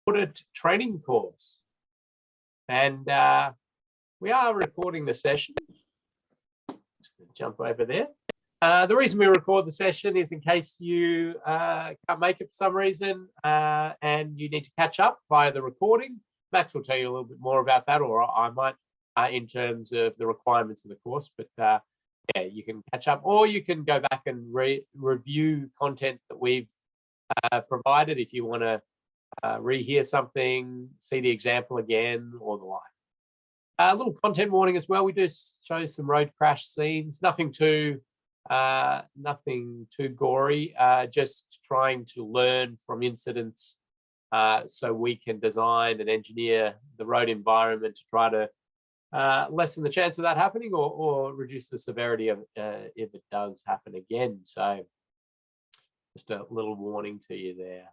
audit training course. And we are recording the session. Just going to jump over there. The reason we record the session is in case you can't make it for some reason and you need to catch up via the recording. Max will tell you a little bit more about that, or I might, in terms of the requirements of the course. But yeah, you can catch up, or you can go back and review content that we've provided if you want to rehear something, see the example again, or the like. A little content warning as well. We do show some road crash scenes. Nothing too gory. Just trying to learn from incidents, so we can design and engineer the road environment to try to lessen the chance of that happening, or reduce the severity of if it does happen again. So just a little warning to you there.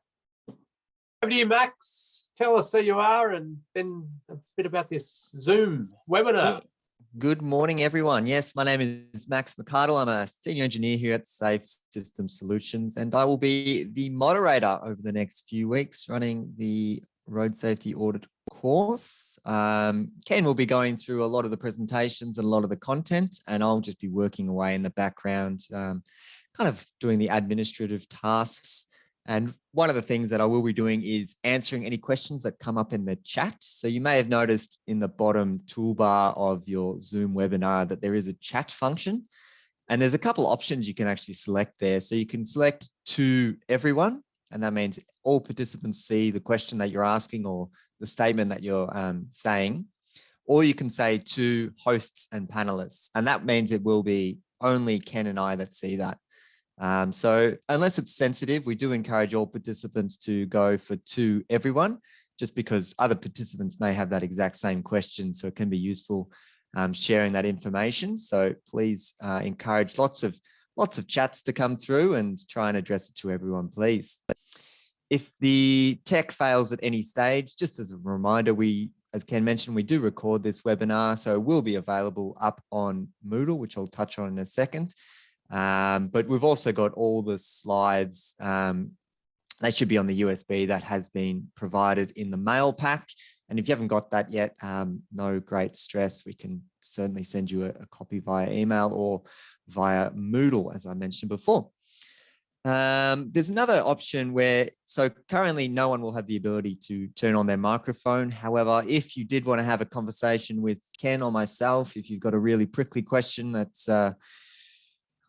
Over to you, Max. Tell us who you are and then a bit about this Zoom webinar. Good morning, everyone. Yes, my name is Max McArdle. I'm a senior engineer here at Safe System Solutions, and I will be the moderator over the next few weeks running the road safety audit course. Ken will be going through a lot of the presentations and a lot of the content, and I'll just be working away in the background, kind of doing the administrative tasks. And one of the things that I will be doing is answering any questions that come up in the chat. So you may have noticed in the bottom toolbar of your Zoom webinar that there is a chat function. And there's a couple options you can actually select there. So you can select to everyone, and that means all participants see the question that you're asking or the statement that you're saying. Or you can say to hosts and panelists, and that means it will be only Ken and I that see that. So unless it's sensitive, we do encourage all participants to go for to everyone, just because other participants may have that exact same question. So it can be useful sharing that information. So please encourage lots of chats to come through and try and address it to everyone, please. If the tech fails at any stage, just as a reminder, as Ken mentioned, we do record this webinar, so it will be available up on Moodle, which I'll touch on in a second. But we've also got all the slides. They should be on the USB that has been provided in the mail pack. And if you haven't got that yet, no great stress. We can certainly send you a copy via email or via Moodle, as I mentioned before. There's another option where, so currently no one will have the ability to turn on their microphone. However, if you did want to have a conversation with Ken or myself, if you've got a really prickly question that's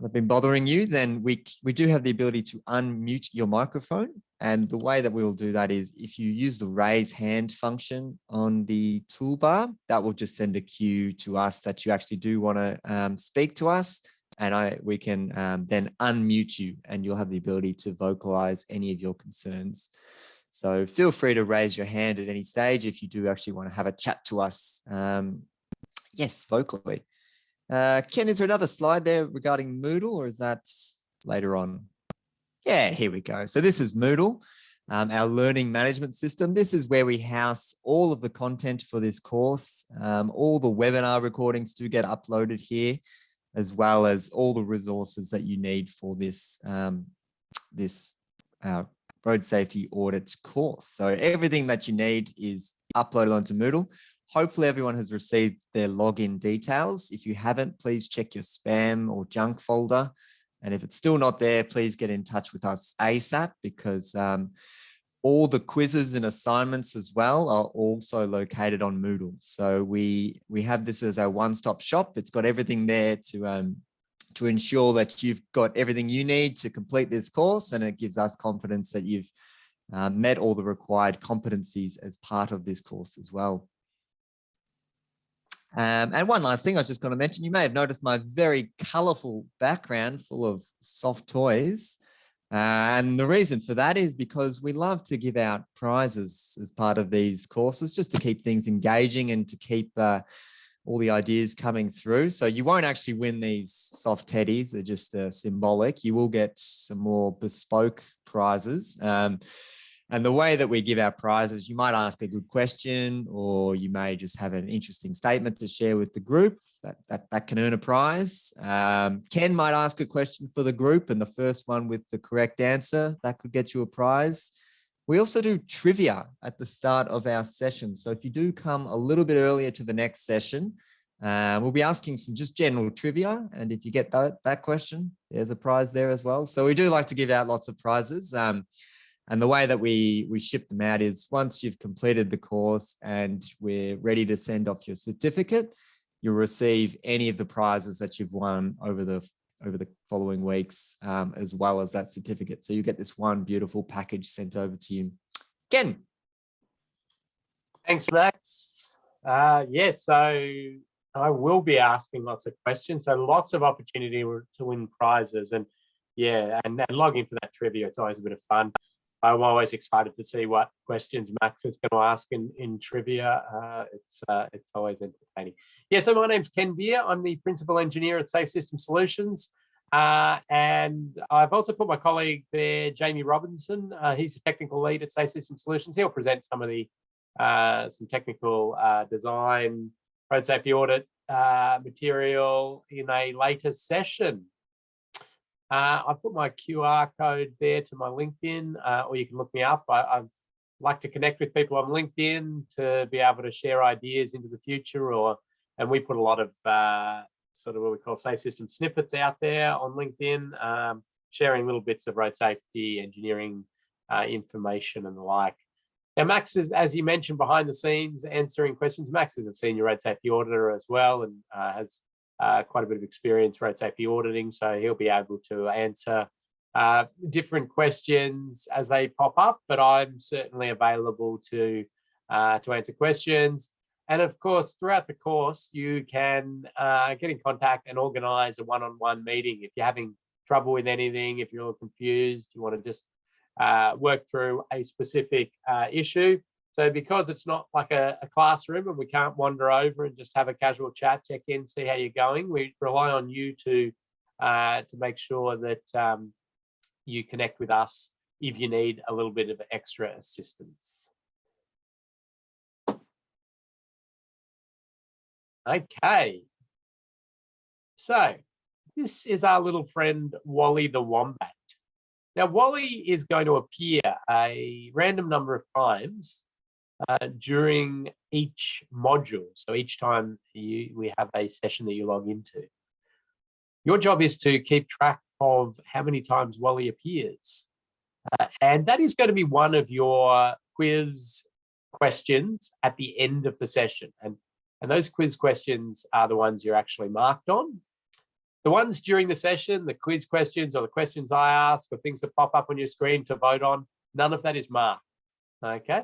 have been bothering you, then we do have the ability to unmute your microphone. And the way that we will do that is if you use the raise hand function on the toolbar, that will just send a cue to us that you actually do want to speak to us. And we can then unmute you, and you'll have the ability to vocalize any of your concerns. So feel free to raise your hand at any stage if you do actually want to have a chat to us. Yes, vocally. Ken, is there another slide there regarding Moodle, or is that later on? Yeah, here we go. So this is Moodle, our learning management system. This is where we house all of the content for this course. All the webinar recordings do get uploaded here, as well as all the resources that you need for this, road safety audit course. So everything that you need is uploaded onto Moodle. Hopefully everyone has received their login details. If you haven't, please check your spam or junk folder. And if it's still not there, please get in touch with us ASAP, because all the quizzes and assignments as well are also located on Moodle. So we have this as our one-stop shop. It's got everything there to ensure that you've got everything you need to complete this course, and it gives us confidence that you've met all the required competencies as part of this course as well. And one last thing I was just going to mention, you may have noticed my very colorful background full of soft toys. And the reason for that is because we love to give out prizes as part of these courses, just to keep things engaging and to keep all the ideas coming through. So you won't actually win these soft teddies, they're just symbolic. You will get some more bespoke prizes. And the way that we give our prizes, you might ask a good question, or you may just have an interesting statement to share with the group that can earn a prize. Ken might ask a question for the group, and the first one with the correct answer, that could get you a prize. We also do trivia at the start of our session. So if you do come a little bit earlier to the next session, we'll be asking some just general trivia. And if you get that question, there's a prize there as well. So we do like to give out lots of prizes. And the way that we ship them out is once you've completed the course and we're ready to send off your certificate, you'll receive any of the prizes that you've won over the following weeks, as well as that certificate. So you get this one beautiful package sent over to you. Ken. Thanks, Max. Yes, so I will be asking lots of questions. So lots of opportunity to win prizes. And yeah, and log into that trivia. It's always a bit of fun. I'm always excited to see what questions Max is going to ask in trivia. It's always entertaining. Yeah, so my name's Ken Beer. I'm the principal engineer at Safe System Solutions. And I've also put my colleague there, Jamie Robinson. He's the technical lead at Safe System Solutions. He'll present some of the some technical design, road safety audit material in a later session. I've put my QR code there to my LinkedIn, or you can look me up. I like to connect with people on LinkedIn to be able to share ideas into the future, and we put a lot of sort of what we call safe system snippets out there on LinkedIn, sharing little bits of road safety, engineering information and the like. Now, Max is, as you mentioned, behind the scenes answering questions. Max is a senior road safety auditor as well, and has quite a bit of experience road safety auditing, so he'll be able to answer different questions as they pop up, but I'm certainly available to answer questions. And of course, throughout the course, you can get in contact and organize a one-on-one meeting. If you're having trouble with anything, if you're confused, you want to just work through a specific issue. So because it's not like a classroom and we can't wander over and just have a casual chat, check in, see how you're going, we rely on you to make sure that you connect with us if you need a little bit of extra assistance. Okay. So this is our little friend, Wally the Wombat. Now, Wally is going to appear a random number of times during each module. So each time we have a session that you log into. Your job is to keep track of how many times Wally appears. And that is going to be one of your quiz questions at the end of the session. And those quiz questions are the ones you're actually marked on. The ones during the session, the quiz questions or the questions I ask or things that pop up on your screen to vote on, none of that is marked, okay?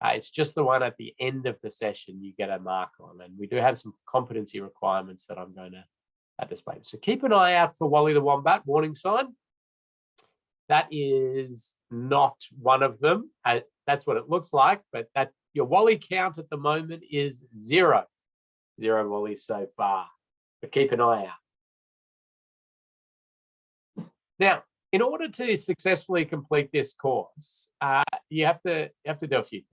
It's just the one at the end of the session you get a mark on. And we do have some competency requirements that I'm going to display. So keep an eye out for Wally the Wombat warning sign. That is not one of them. That's what it looks like, but your Wally count at the moment is 0. 0 Wallies so far, but keep an eye out. Now, in order to successfully complete this course, you have to do a few things.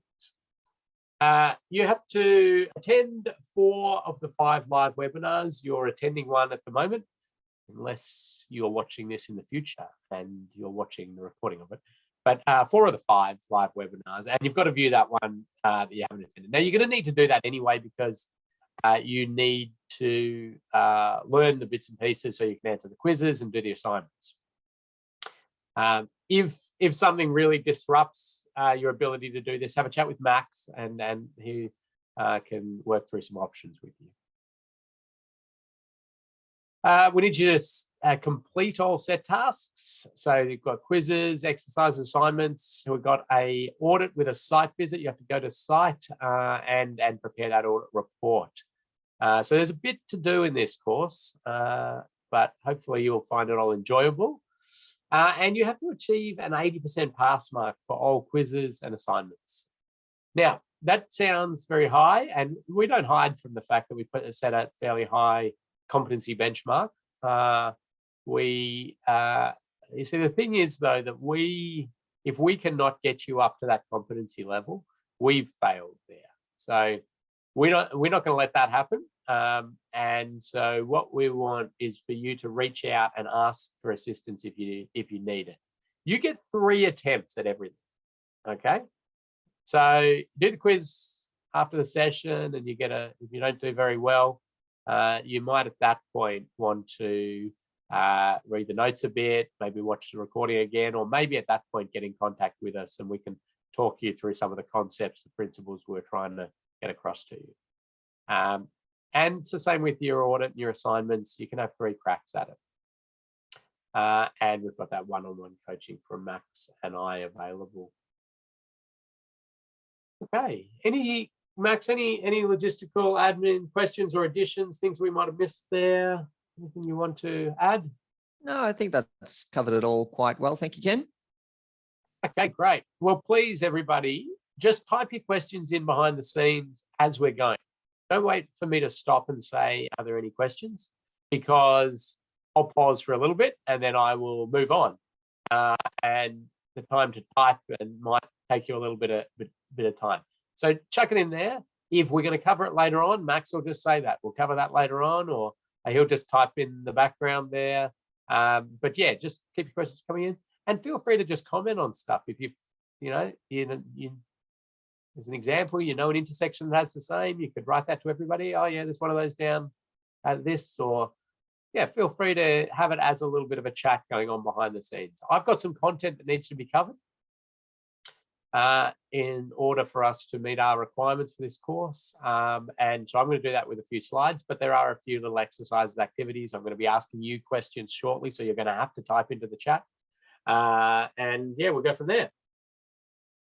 You have to attend 4 of the 5 live webinars. You're attending one at the moment, unless you're watching this in the future and you're watching the recording of it. But 4 of the 5 live webinars, and you've got to view that one that you haven't attended. Now, you're going to need to do that anyway because you need to learn the bits and pieces so you can answer the quizzes and do the assignments. If something really disrupts your ability to do this, have a chat with Max and he can work through some options with you. We need you to complete all set tasks. So you've got quizzes, exercise assignments. We've got a audit with a site visit. You have to go to site and prepare that audit report. So there's a bit to do in this course, but hopefully you'll find it all enjoyable. And you have to achieve an 80% pass mark for all quizzes and assignments. Now, that sounds very high, and we don't hide from the fact that we set a fairly high competency benchmark. You see, the thing is, though, that if we cannot get you up to that competency level, we've failed there. So we're not going to let that happen. And so what we want is for you to reach out and ask for assistance if you need it. You get 3 attempts at everything. Okay. So do the quiz after the session and you get if you don't do very well, you might at that point want to read the notes a bit, maybe watch the recording again, or maybe at that point get in contact with us and we can talk you through some of the concepts and principles we're trying to get across to you. And it's the same with your audit and your assignments. You can have 3 cracks at it. And we've got that one-on-one coaching from Max and I available. Okay. Max, any logistical admin questions or additions, things we might have missed there? Anything you want to add? No, I think that's covered it all quite well. Thank you, Ken. Okay, great. Well, please, everybody, just type your questions in behind the scenes as we're going. Don't wait for me to stop and say, are there any questions? Because I'll pause for a little bit and then I will move on. And the time to type and might take you a little bit of time. So chuck it in there. If we're going to cover it later on, Max will just say that. We'll cover that later on, or he'll just type in the background there. But yeah, just keep your questions coming in and feel free to just comment on stuff. If as an example, an intersection that has the same, you could write that to everybody. Oh yeah, there's one of those down at this, or yeah, feel free to have it as a little bit of a chat going on behind the scenes. I've got some content that needs to be covered in order for us to meet our requirements for this course. And so I'm going to do that with a few slides, but there are a few little exercises, activities. I'm going to be asking you questions shortly, so you're going to have to type into the chat. And yeah, we'll go from there.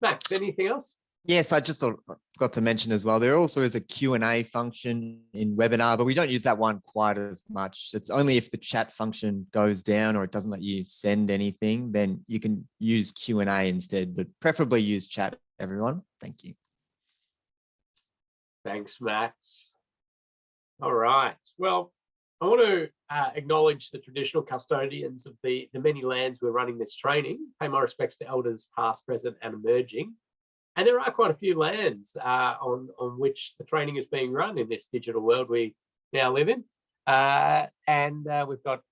Max, anything else? Yes, I just forgot to mention as well, there also is a Q&A function in webinar, but we don't use that one quite as much. It's only if the chat function goes down or it doesn't let you send anything, then you can use Q&A instead, but preferably use chat, everyone. Thank you. Thanks, Max. All right. Well, I want to acknowledge the traditional custodians of the many lands we're running this training. Pay my respects to elders past, present, and emerging. And there are quite a few lands on which the training is being run in this digital world we now live in. And we've got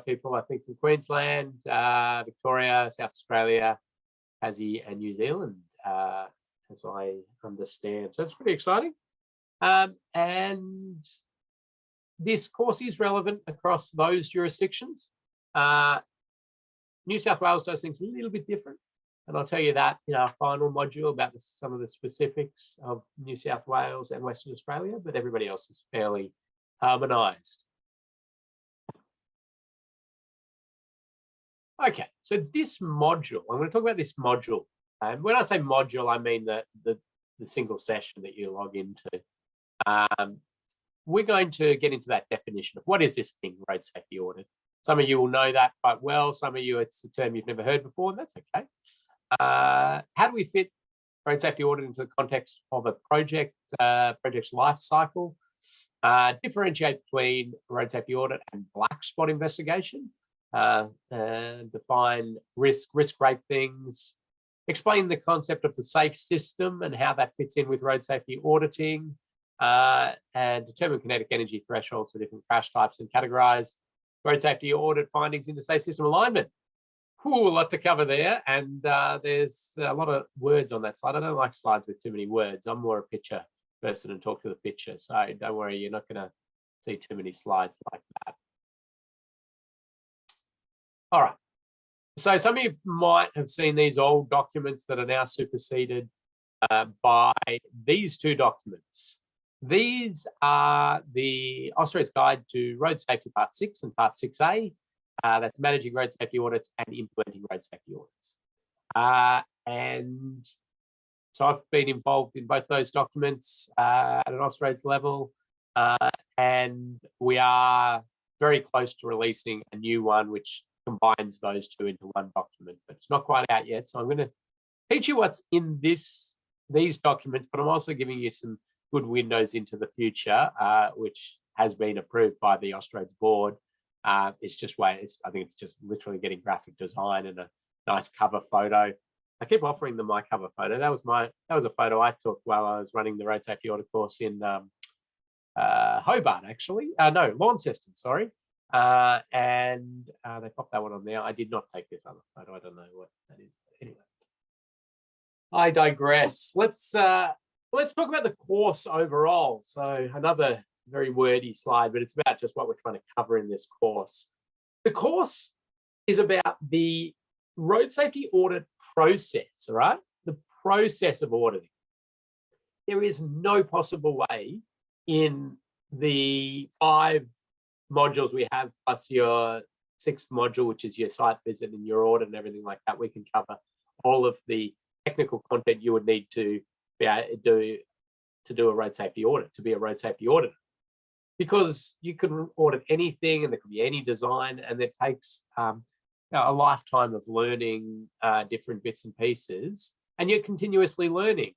people, I think, from Queensland, Victoria, South Australia, Tassie, and New Zealand, as I understand. So it's pretty exciting. And this course is relevant across those jurisdictions. New South Wales does things a little bit different. And I'll tell you that in our final module about some of the specifics of New South Wales and Western Australia, but everybody else is fairly harmonised. Okay, so this module, I'm going to talk about this module. And when I say module, I mean the single session that you log into. We're going to get into that definition of what is this thing, road safety audit. Some of you will know that quite well. Some of you, it's a term you've never heard before, and that's okay. How do we fit road safety audit into the context of a project's life cycle? Differentiate between road safety audit and black spot investigation. Define risk rate things. Explain the concept of the safe system and how that fits in with road safety auditing. And determine kinetic energy thresholds for different crash types and categorize road safety audit findings into safe system alignment. Ooh, a lot to cover there, and there's a lot of words on that slide. I don't like slides with too many words. I'm more a picture person and talk to the picture, so don't worry, you're not going to see too many slides like that. All right, so some of you might have seen these old documents that are now superseded by these 2 documents. These are the Australia's Guide to Road Safety Part 6 and Part 6A. That's managing road safety audits and implementing road safety audits. And so I've been involved in both those documents at an Australia's level, and we are very close to releasing a new one which combines those 2 into one document, but it's not quite out yet. So I'm going to teach you what's in these documents, but I'm also giving you some good windows into the future, which has been approved by the Australia's board. It's just I think it's just literally getting graphic design and a nice cover photo. I keep offering them my cover photo. That was a photo I took while I was running the road safety audit course in Hobart, actually. No, Launceston, sorry. And they popped that one on there. I did not take this other photo. I don't know what that is. Anyway. I digress. Let's talk about the course overall. So another very wordy slide, but it's about just what we're trying to cover in this course. The course is about the road safety audit process, all right? The process of auditing. There is no possible way in the 5 modules we have, plus your 6th module, which is your site visit and your audit and everything like that, we can cover all of the technical content you would need to be able to do a road safety audit, to be a road safety auditor. Because you can audit anything and there could be any design, and it takes a lifetime of learning different bits and pieces, and you're continuously learning.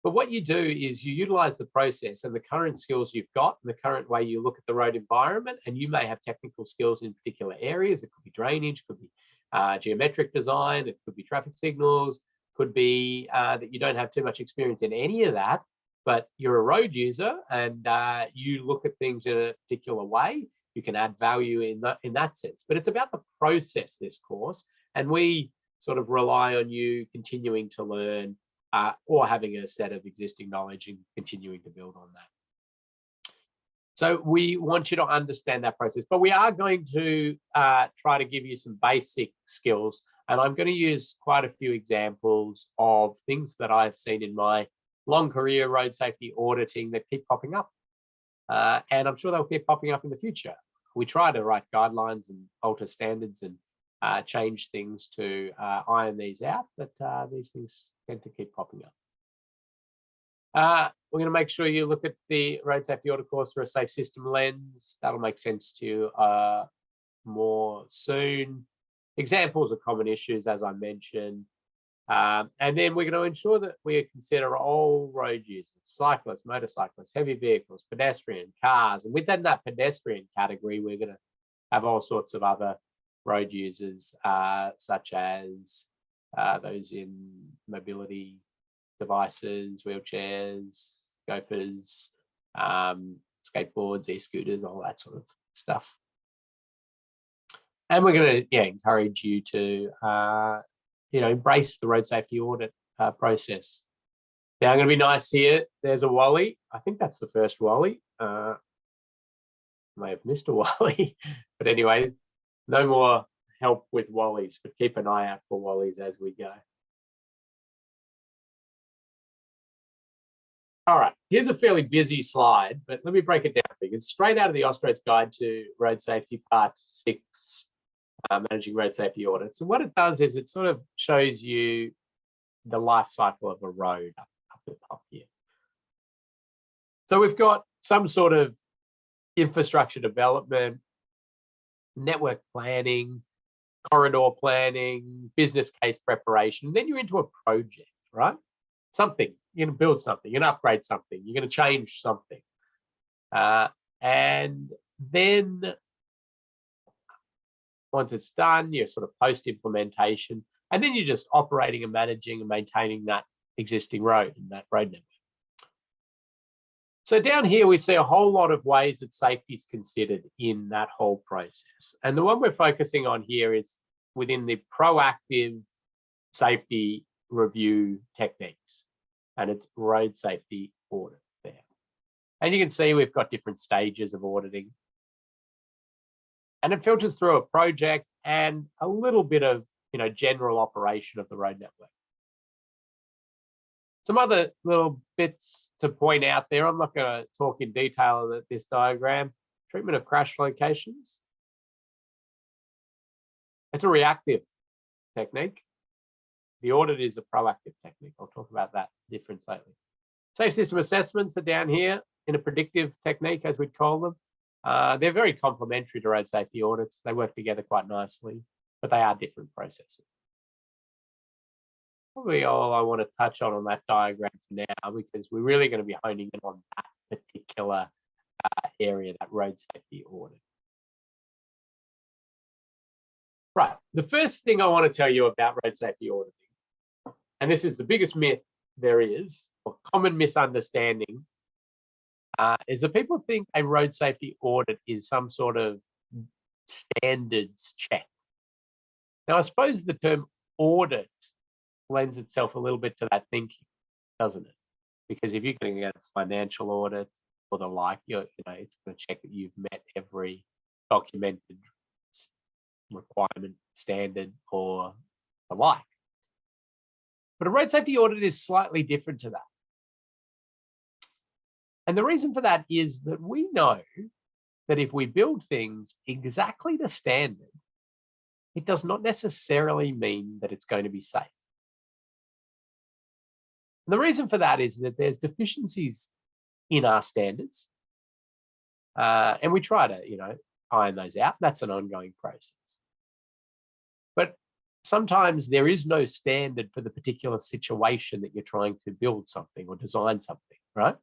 But what you do is you utilize the process and the current skills you've got and the current way you look at the road environment, and you may have technical skills in particular areas. It could be drainage, could be geometric design, it could be traffic signals, could be that you don't have too much experience in any of that, but you're a road user and you look at things in a particular way. You can add value in that sense. But it's about the process, this course, and we sort of rely on you continuing to learn or having a set of existing knowledge and continuing to build on that. So we want you to understand that process, but we are going to try to give you some basic skills, and I'm going to use quite a few examples of things that I've seen in my long career road safety auditing that keep popping up. And I'm sure they'll keep popping up in the future. We try to write guidelines and alter standards and change things to iron these out, but these things tend to keep popping up. We're going to make sure you look at the road safety audit course through a safe system lens. That'll make sense to you more soon. Examples of common issues, as I mentioned. And then we're going to ensure that we consider all road users, cyclists, motorcyclists, heavy vehicles, pedestrian, cars. And within that pedestrian category, we're going to have all sorts of other road users, such as those in mobility devices, wheelchairs, gophers, skateboards, e-scooters, all that sort of stuff. And we're going to encourage you to embrace the road safety audit process. Now I'm going to be nice here. There's a Wally. I think that's the first Wally. May have missed a Wally, but anyway, no more help with Wallies, but keep an eye out for Wallies as we go. All right, here's a fairly busy slide, but let me break it down for you. It's straight out of the Austra's Guide to Road Safety, Part 6, Managing Road Safety Audits. And what it does is it sort of shows you the life cycle of a road up the top here. So we've got some sort of infrastructure development, network planning, corridor planning, business case preparation. Then you're into a project, right? Something, you're going to build something, you're going to upgrade something, you're going to change something. And then once it's done, you're sort of post-implementation, and then you're just operating and managing and maintaining that existing road and that road network. So down here, we see a whole lot of ways that safety is considered in that whole process. And the one we're focusing on here is within the proactive safety review techniques, and it's road safety audit there. And you can see we've got different stages of auditing. And it filters through a project and a little bit of general operation of the road network. Some other little bits to point out there. I'm not going to talk in detail about this diagram. Treatment of crash locations. It's a reactive technique. The audit is a proactive technique. I'll talk about that difference later. Safe system assessments are down here in a predictive technique, as we'd call them. They're very complementary to road safety audits. They work together quite nicely, but they are different processes. Probably all I want to touch on that diagram for now, because we're really going to be honing in on that particular area, that road safety audit. Right, the first thing I want to tell you about road safety auditing, and this is the biggest myth there is, or common misunderstanding, is that people think a road safety audit is some sort of standards check. Now, I suppose the term audit lends itself a little bit to that thinking, doesn't it? Because if you're going to get a financial audit or the like, it's going to check that you've met every documented requirement, standard, or the like. But a road safety audit is slightly different to that. And the reason for that is that we know that if we build things exactly to standard, it does not necessarily mean that it's going to be safe. And the reason for that is that there's deficiencies in our standards, and we try to, iron those out. That's an ongoing process. But sometimes there is no standard for the particular situation that you're trying to build something or design something, right?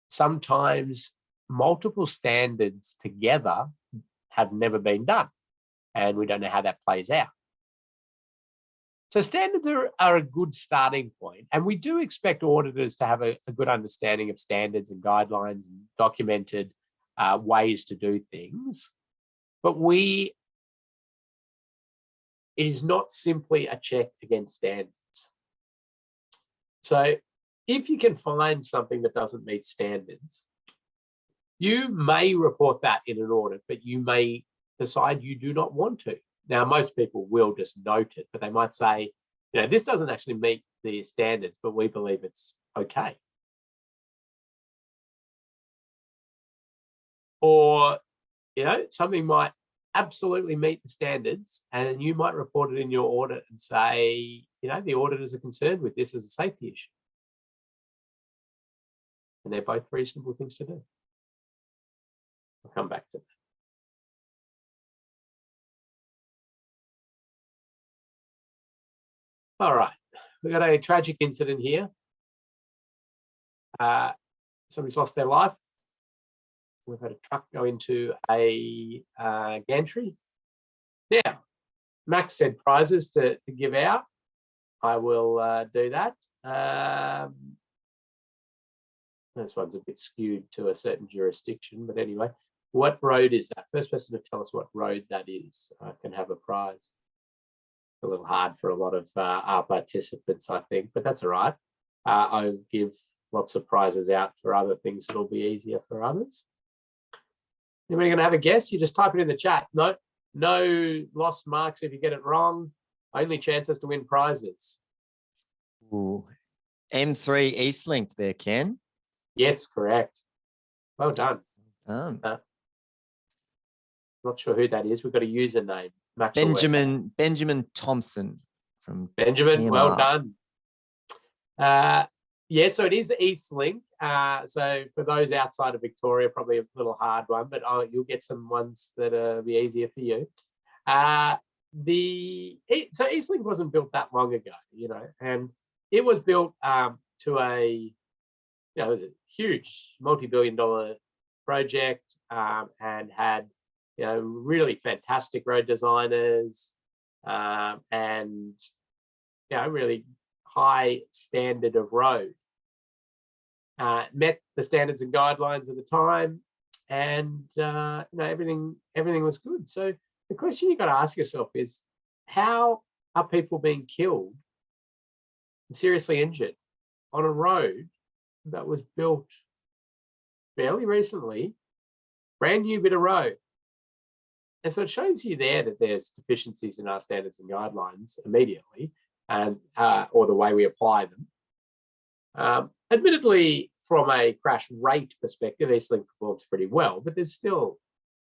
Sometimes multiple standards together have never been done, and we don't know how that plays out. So standards are a good starting point, and we do expect auditors to have a good understanding of standards and guidelines and documented ways to do things. But it is not simply a check against standards. So if you can find something that doesn't meet standards, you may report that in an audit, but you may decide you do not want to. Now, most people will just note it, but they might say, this doesn't actually meet the standards, but we believe it's okay. Or, something might absolutely meet the standards, and you might report it in your audit and say, the auditors are concerned with this as a safety issue. And they're both reasonable things to do. I'll come back to that. All right, we've got a tragic incident here. Somebody's lost their life. We've had a truck go into a gantry. Now, Max said prizes to give out. I will do that. This one's a bit skewed to a certain jurisdiction, but anyway, what road is that? First person to tell us what road that is can have a prize. A little hard for a lot of our participants, I think, but that's all right. I'll give lots of prizes out for other things that'll be easier for others. Anybody going to have a guess? You just type it in the chat. No lost marks if you get it wrong. Only chances to win prizes. Ooh. M3 Eastlink there, Ken. Yes, correct. Well done. Not sure who that is. We've got a username. Benjamin Thompson from Benjamin. TMR. Well done. Yeah, so it is the Eastlink. So for those outside of Victoria, probably a little hard one, but you'll get some ones that'll be easier for you. So Eastlink wasn't built that long ago, and it was built to it was a huge multi-billion-dollar project and had really fantastic road designers and really high standard of road. Met the standards and guidelines at the time, and everything was good. So the question you got to ask yourself is, how are people being killed and seriously injured on a road that was built fairly recently, brand new bit of road? And so it shows you there that there's deficiencies in our standards and guidelines immediately, and or the way we apply them. Admittedly, from a crash rate perspective, Eastlink performs pretty well, but there's still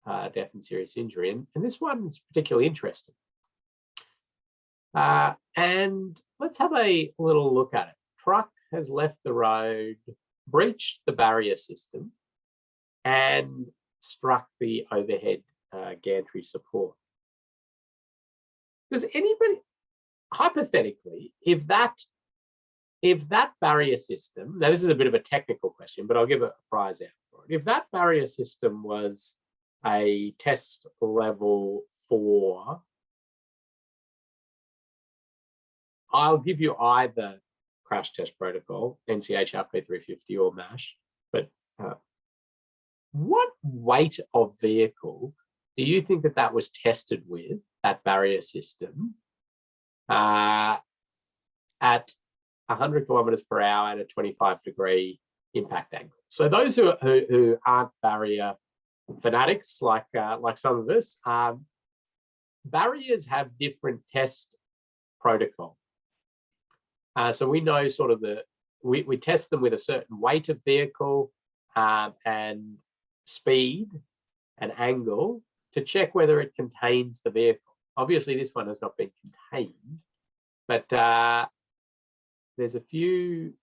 death and serious injury. And this one's particularly interesting. And let's have a little look at it. Truck has left the road, breached the barrier system, and struck the overhead gantry support. Does anybody, hypothetically, if that barrier system, now this is a bit of a technical question, but I'll give a prize out for it. If that barrier system was a test level 4, I'll give you either crash test protocol, NCH RP350 or MASH, but what weight of vehicle do you think that was tested with, that barrier system, at 100 kilometers per hour at a 25-degree impact angle. So those who aren't barrier fanatics like some of us, barriers have different test protocol. So we know sort of we test them with a certain weight of vehicle and speed and angle to check whether it contains the vehicle. Obviously, this one has not been contained, but there's a few.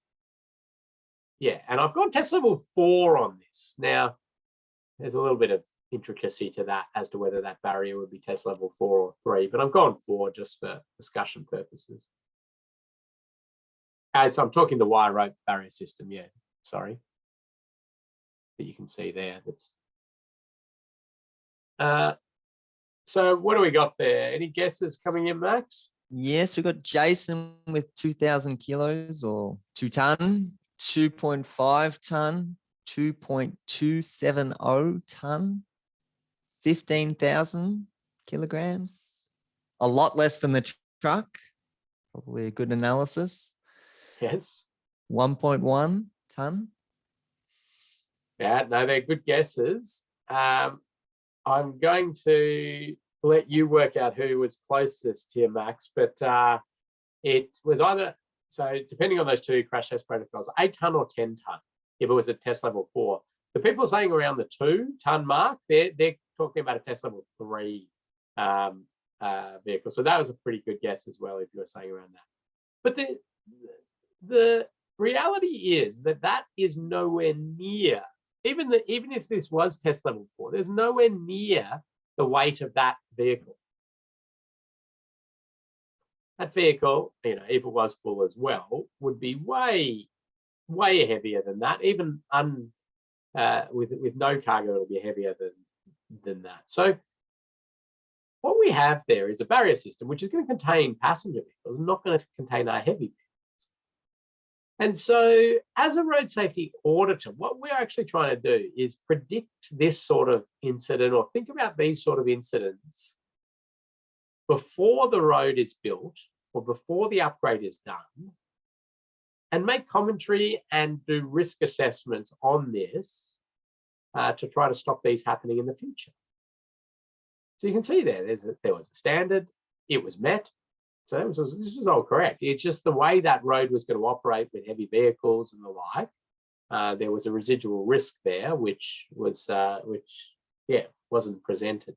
Yeah, and I've gone test level 4 on this. Now, there's a little bit of intricacy to that as to whether that barrier would be test level 4 or 3, but I've gone 4 just for discussion purposes. So I'm talking the wire rope barrier system, yeah, sorry. That you can see there. So what do we got there? Any guesses coming in, Max? Yes, we've got Jason with 2,000 kilos or 2 ton, 2.5 ton, 2.270 ton, 15,000 kilograms. A lot less than the truck. Probably a good analysis. Yes. 1.1 ton. Yeah, no, they're good guesses. I'm going to let you work out who was closest here, Max, but it was either, so depending on those two crash test protocols, 8 ton or 10 ton, if it was a test level 4. The people saying around the 2 ton mark, they're talking about a test level 3 vehicle. So that was a pretty good guess as well, if you were saying around that. But the reality is that is nowhere near, even if this was test level 4, there's nowhere near the weight of that vehicle. That vehicle, if it was full as well, would be way, way heavier than that. Even with no cargo, it'll be heavier than that. So what we have there is a barrier system which is going to contain passenger vehicles, not going to contain our heavy vehicles. And so as a road safety auditor, what we're actually trying to do is predict this sort of incident, or think about these sort of incidents before the road is built or before the upgrade is done, and make commentary and do risk assessments on this to try to stop these happening in the future. So you can see there was a standard, it was met. So this was all correct. It's just the way that road was going to operate with heavy vehicles and the like. There was a residual risk there, which wasn't presented.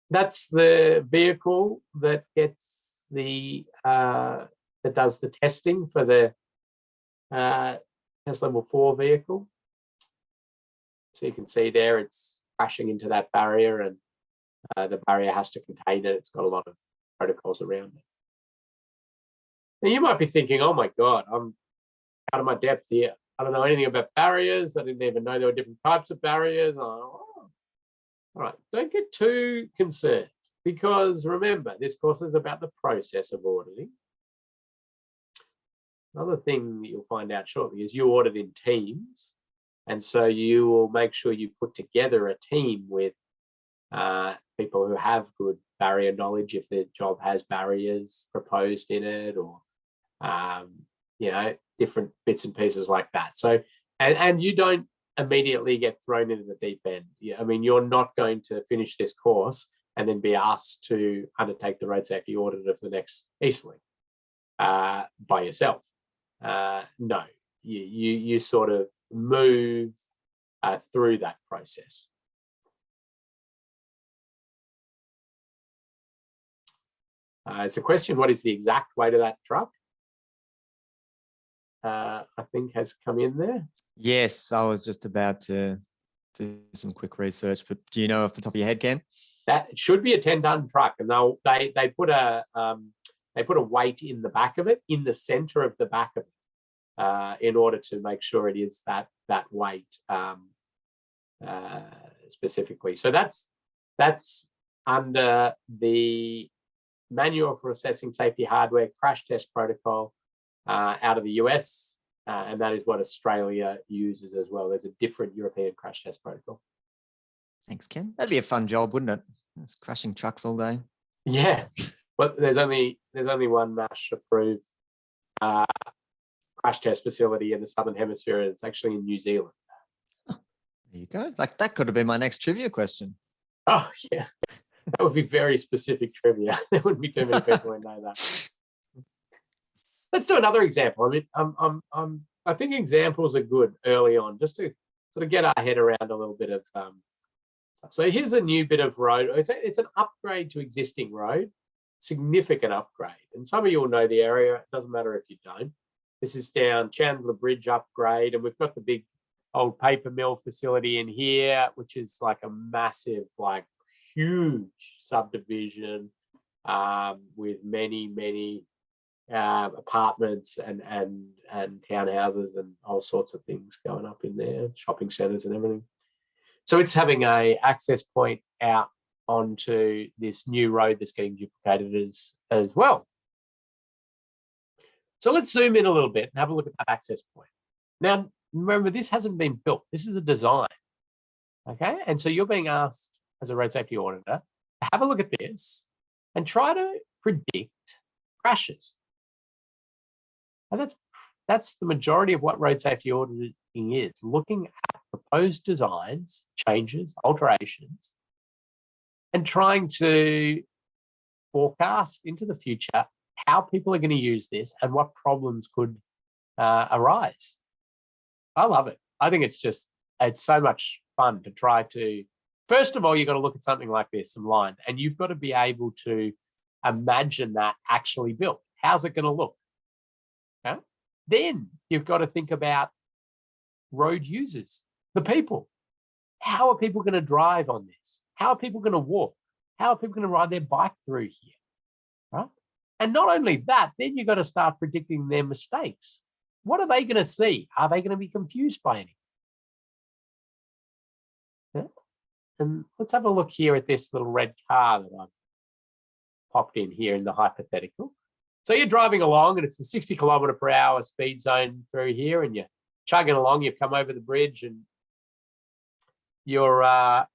That's the vehicle that gets that does the testing for the test level 4 vehicle. So you can see there it's crashing into that barrier, and the barrier has to contain it. It's got a lot of protocols around it. Now you might be thinking, oh my God, I'm out of my depth here. I don't know anything about barriers. I didn't even know there were different types of barriers. All right, don't get too concerned, because remember, this course is about the process of auditing. Another thing that you'll find out shortly is you audit in teams. And so you will make sure you put together a team with people who have good barrier knowledge, if their job has barriers proposed in it, or different bits and pieces like that. So and you don't immediately get thrown into the deep end. I mean, you're not going to finish this course and then be asked to undertake the road safety audit of the next Eastlink by yourself. No, you sort of move through that process. It's a question, what is the exact weight of that truck? I think has come in there. Yes, I was just about to do some quick research, but do you know off the top of your head, Ken? That should be a 10-ton truck, and they put a weight in the back of it, in the center of the back of it, in order to make sure it is that weight specifically. So that's under the Manual for Assessing Safety Hardware Crash Test Protocol out of the US, and that is what Australia uses as well. There's a different European crash test protocol. Thanks, Ken. That'd be a fun job, wouldn't it? Just crashing trucks all day. Yeah, But there's only one MASH approved crash test facility in the Southern Hemisphere. It's actually in New Zealand. There you go. Like that could have been my next trivia question. Oh yeah, that would be very specific trivia. There wouldn't be too many people who know that. Let's do another example. I mean, I think examples are good early on, just to sort of get our head around a little bit of stuff. So here's a new bit of road. It's an upgrade to existing road, significant upgrade. And some of you will know the area. It doesn't matter if you don't. This is down Chandler Bridge upgrade, and we've got the big old paper mill facility in here, which is like a massive, like huge subdivision with many apartments and townhouses and all sorts of things going up in there, shopping centers and everything. So it's having a access point out onto this new road that's getting duplicated as well. So let's zoom in a little bit and have a look at that access point. Now, remember, this hasn't been built. This is a design, okay? And so you're being asked as a road safety auditor to have a look at this and try to predict crashes. And that's the majority of what road safety auditing is, looking at proposed designs, changes, alterations, and trying to forecast into the future how people are going to use this and what problems could arise. I love it. I think it's so much fun to try to, first of all, you've got to look at something like this, some lines, and you've got to be able to imagine that actually built. How's it going to look? Okay? Then you've got to think about road users, the people. How are people going to drive on this? How are people going to walk? How are people going to ride their bike through here? Right? And not only that, then you've got to start predicting their mistakes. What are they going to see? Are they going to be confused by anything? Yeah? And let's have a look here at this little red car that I've popped in here in the hypothetical. So you're driving along and it's a 60 km/h speed zone through here, and you're chugging along. You've come over the bridge and you're,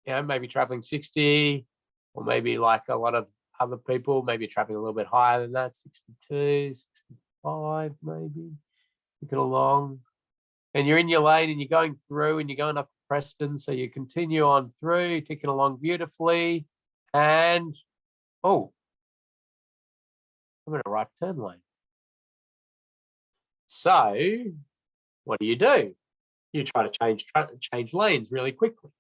maybe traveling 60, or maybe like a lot of other people, maybe you're traveling a little bit higher than that, 62, 65, maybe. You get along and you're in your lane and you're going through and you're going up to Preston. So you continue on through, ticking along beautifully. And, oh, I'm in a right turn lane. So what do? You try to change lanes really quickly.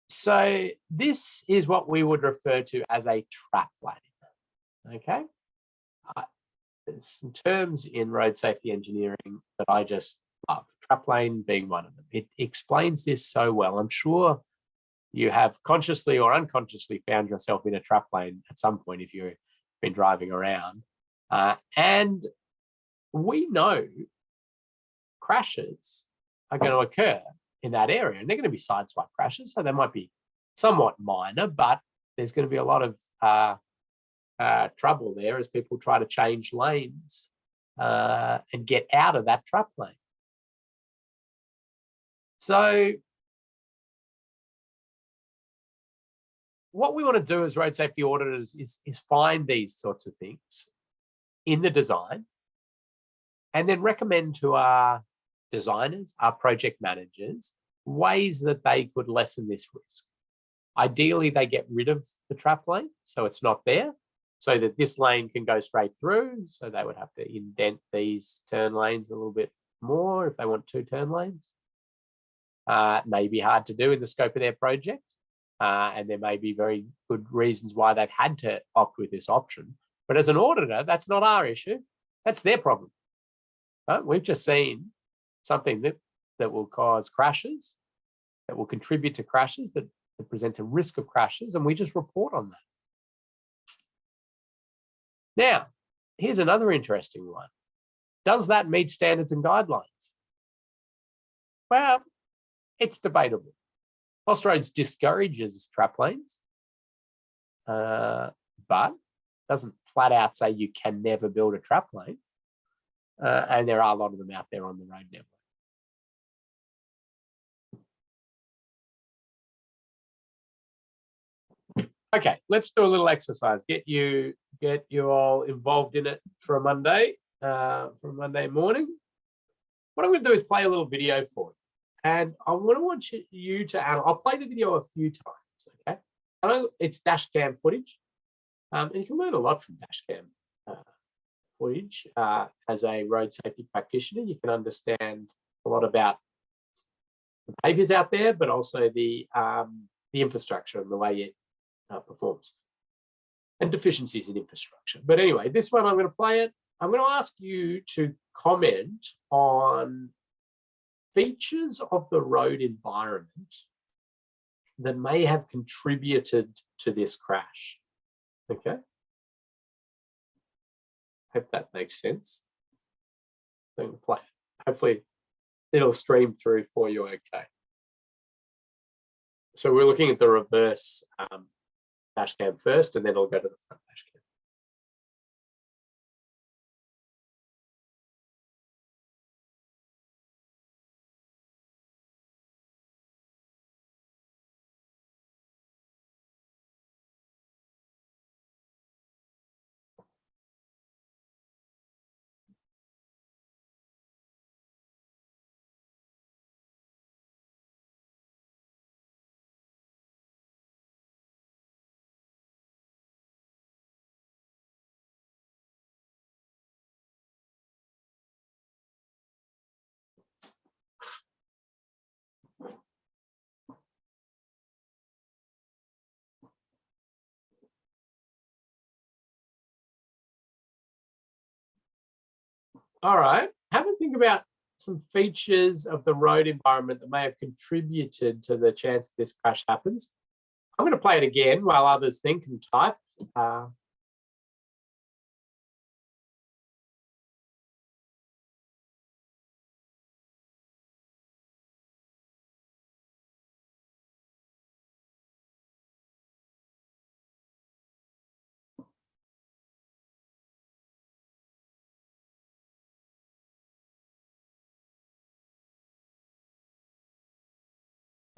So this is what we would refer to as a trap lane, okay? There's some terms in road safety engineering that I just love, trap lane being one of them. It explains this so well. I'm sure you have consciously or unconsciously found yourself in a trap lane at some point if you've been driving around. And we know crashes are going to occur in that area, and they're going to be sideswipe crashes, so they might be somewhat minor, but there's going to be a lot of trouble there as people try to change lanes and get out of that trap lane. So what we want to do as road safety auditors is find these sorts of things in the design and then recommend to our designers, our project managers, ways that they could lessen this risk. Ideally, they get rid of the trap lane, so it's not there, so that this lane can go straight through. So they would have to indent these turn lanes a little bit more if they want 2 turn lanes. It may be hard to do in the scope of their project, and there may be very good reasons why they've had to opt with this option. But as an auditor, that's not our issue. That's their problem. We've just seen something that will cause crashes, that will contribute to crashes, that present a risk of crashes, and we just report on that. Now, here's another interesting one. Does that meet standards and guidelines? Well, it's debatable. Austroads discourages trap lanes, but doesn't flat out say you can never build a trap lane. And there are a lot of them out there on the road network. Okay, let's do a little exercise. Get you all involved in it for a Monday morning. What I'm going to do is play a little video for you, and I want you to. I'll play the video a few times. Okay, I know it's dash cam footage, and you can learn a lot from dash cam footage as a road safety practitioner. You can understand a lot about the behaviours out there, but also the infrastructure and the way it performs, and deficiencies in infrastructure. But anyway, this one I'm going to play it. I'm going to ask you to comment on features of the road environment that may have contributed to this crash. Okay. Hope that makes sense. I'm going to play it. Hopefully it'll stream through for you okay. So we're looking at the reverse dash cam first, and then I'll go to the front dash cam. All right, have a think about some features of the road environment that may have contributed to the chance this crash happens. I'm going to play it again while others think and type.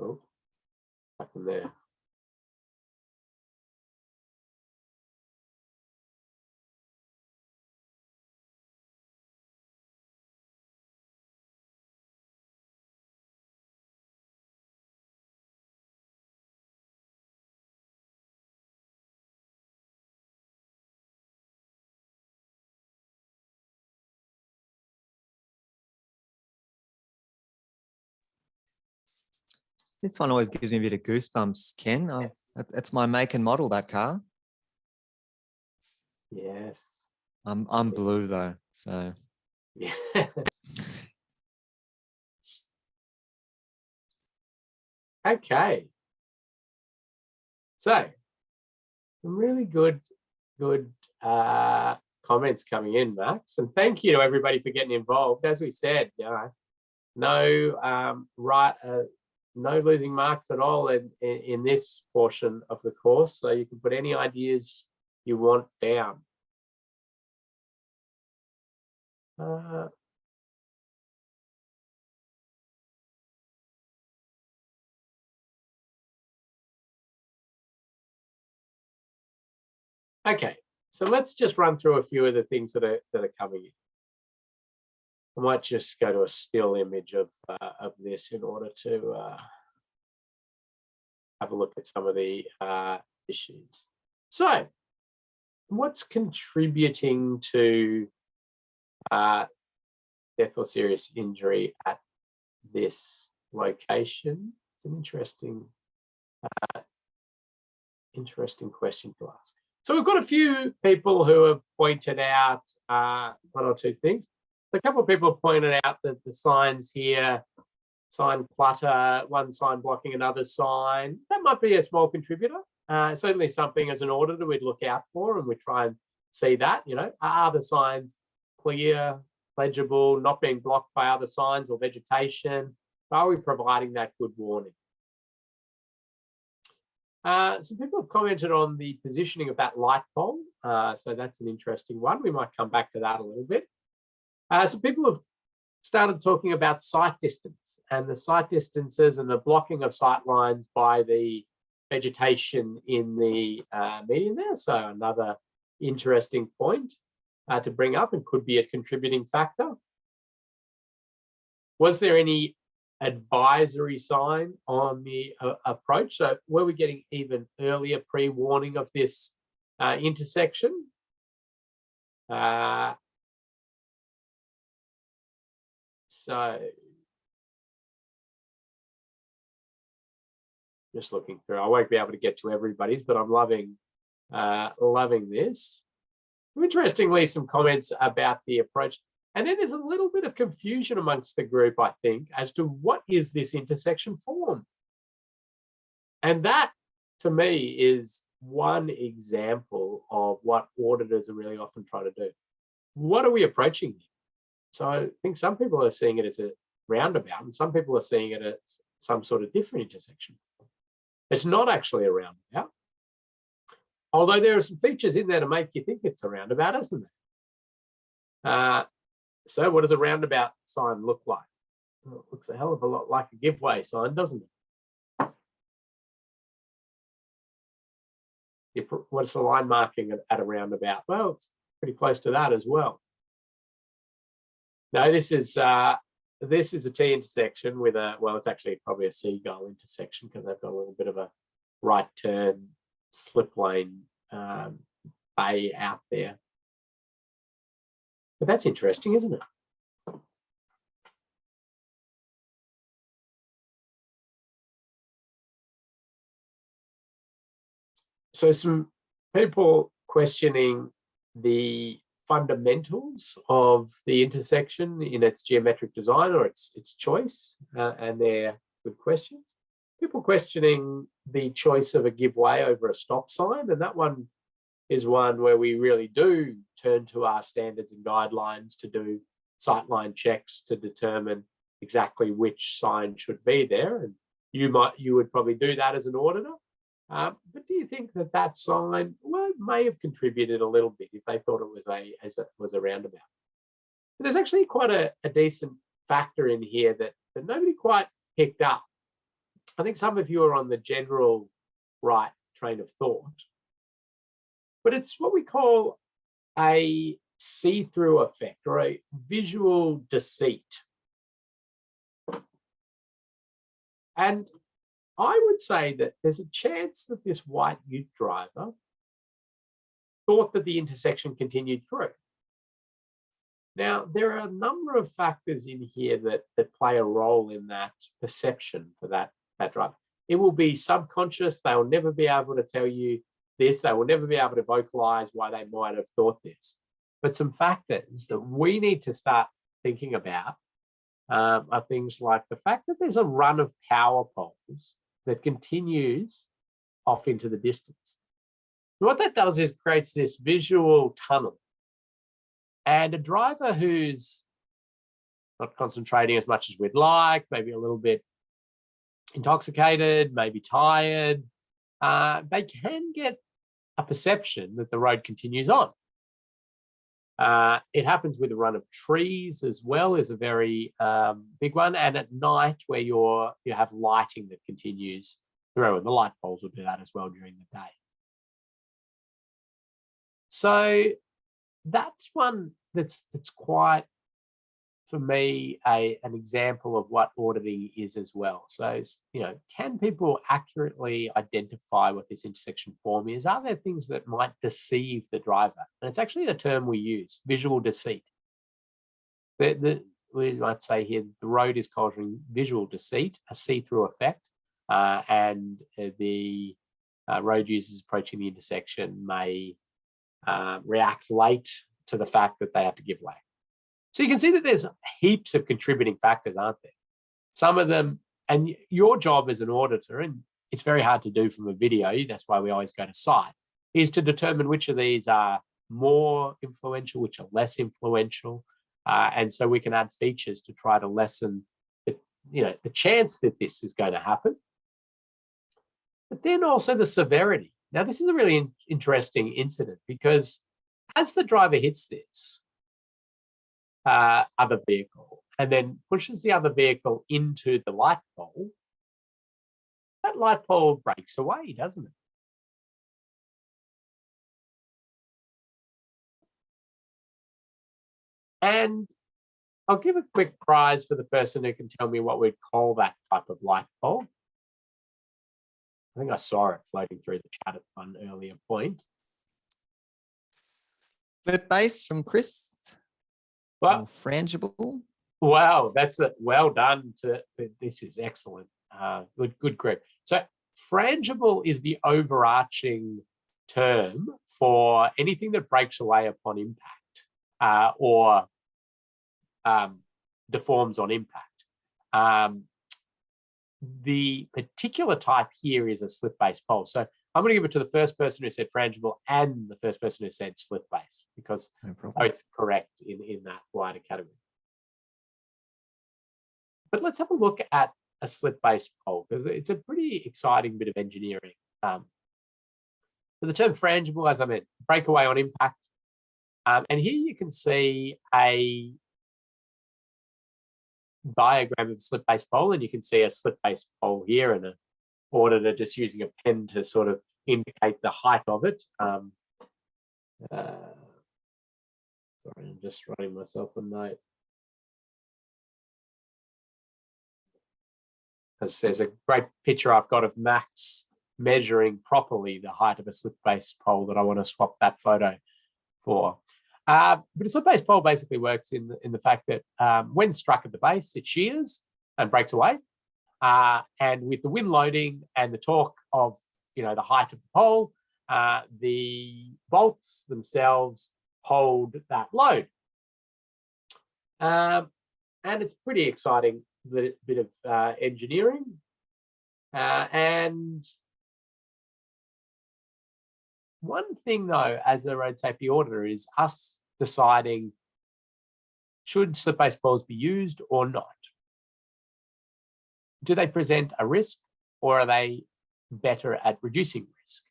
Oh, back in there. This one always gives me a bit of goosebumps, Ken. That's my make and model, that car. Yes. I'm blue though, so. Yeah. Okay. So, some really good comments coming in, Max, and thank you to everybody for getting involved. As we said, no losing marks at all in this portion of the course, so you can put any ideas you want down. Okay, so let's just run through a few of the things that are coming in. I might just go to a still image of this in order to have a look at some of the issues. So, what's contributing to death or serious injury at this location? It's an interesting question to ask. So we've got a few people who have pointed out one or two things. A couple of people have pointed out that the signs here, sign clutter, one sign blocking another sign, that might be a small contributor. Certainly something as an auditor we'd look out for, and we try and see that, are the signs clear, legible, not being blocked by other signs or vegetation? Are we providing that good warning? Some people have commented on the positioning of that light pole. So that's an interesting one. We might come back to that a little bit. Some people have started talking about sight distance and the sight distances and the blocking of sight lines by the vegetation in the median there. So another interesting point to bring up and could be a contributing factor. Was there any advisory sign on the approach? So were we getting even earlier pre-warning of this intersection? So just looking through, I won't be able to get to everybody's, but I'm loving this. Interestingly, some comments about the approach. And then there's a little bit of confusion amongst the group, I think, as to what is this intersection form? And that, to me, is one example of what auditors are really often trying to do. What are we approaching here? So I think some people are seeing it as a roundabout, and some people are seeing it as some sort of different intersection. It's not actually a roundabout, although there are some features in there to make you think it's a roundabout, isn't there? So what does a roundabout sign look like? Well, it looks a hell of a lot like a giveaway sign, doesn't it? What's the line marking at a roundabout? Well, it's pretty close to that as well. No, this is a T intersection with a, well, it's actually probably a seagull intersection because they've got a little bit of a right turn slip lane bay out there. But that's interesting, isn't it? So some people questioning the fundamentals of the intersection in its geometric design or its choice, and they're good questions. People questioning the choice of a give way over a stop sign, and that one is one where we really do turn to our standards and guidelines to do sightline checks to determine exactly which sign should be there. And you would probably do that as an auditor. But do you think that sign, well, may have contributed a little bit if they thought it was a roundabout? But there's actually quite a decent factor in here that nobody quite picked up. I think some of you are on the general right train of thought, but it's what we call a see-through effect or a visual deceit. And I would say that there's a chance that this white ute driver thought that the intersection continued through. Now, there are a number of factors in here that play a role in that perception for that driver. It will be subconscious. They will never be able to tell you this. They will never be able to vocalize why they might have thought this. But some factors that we need to start thinking about are things like the fact that there's a run of power poles that continues off into the distance. And what that does is creates this visual tunnel. And a driver who's not concentrating as much as we'd like, maybe a little bit intoxicated, maybe tired, they can get a perception that the road continues on. It happens with a run of trees as well, is a very big one. And at night where you have lighting that continues through, and the light poles will do that as well during the day. So that's one that's quite, for me, an example of what auditing is as well. So, can people accurately identify what this intersection form is? Are there things that might deceive the driver? And it's actually the term we use, visual deceit. We might say here, the road is causing visual deceit, a see-through effect, and the road users approaching the intersection may react late to the fact that they have to give way. So you can see that there's heaps of contributing factors, aren't there? Some of them, and your job as an auditor, and it's very hard to do from a video, that's why we always go to site, is to determine which of these are more influential, which are less influential. And so we can add features to try to lessen the chance that this is going to happen. But then also the severity. Now, this is a really interesting incident because as the driver hits this other vehicle and then pushes the other vehicle into the light pole, that light pole breaks away, doesn't it? And I'll give a quick prize for the person who can tell me what we'd call that type of light pole. I think I saw it floating through the chat at one earlier point. Flip base from Chris. Well, frangible. Wow, that's a well done. This is excellent. Good group. So frangible is the overarching term for anything that breaks away upon impact or deforms on impact. The particular type here is a slip-based pole. So I'm going to give it to the first person who said frangible and the first person who said slip-based, because both correct in that wider category. But let's have a look at a slip-based pole, because it's a pretty exciting bit of engineering. So the term frangible, as I meant, breakaway on impact. And here you can see a diagram of a slip-based pole, and you can see a slip-based pole here and an auditor just using a pen to sort of indicate the height of it. Sorry, I'm just writing myself a note. Because there's a great picture I've got of Max measuring properly the height of a slip-based pole that I want to swap that photo for. But a slip-based pole basically works in the fact that when struck at the base, it shears and breaks away. And with the wind loading and the torque of the height of the pole, the bolts themselves hold that load. And it's pretty exciting bit of engineering. And one thing, though, as a road safety auditor is us deciding, should slip-based poles be used or not? Do they present a risk, or are they better at reducing risk?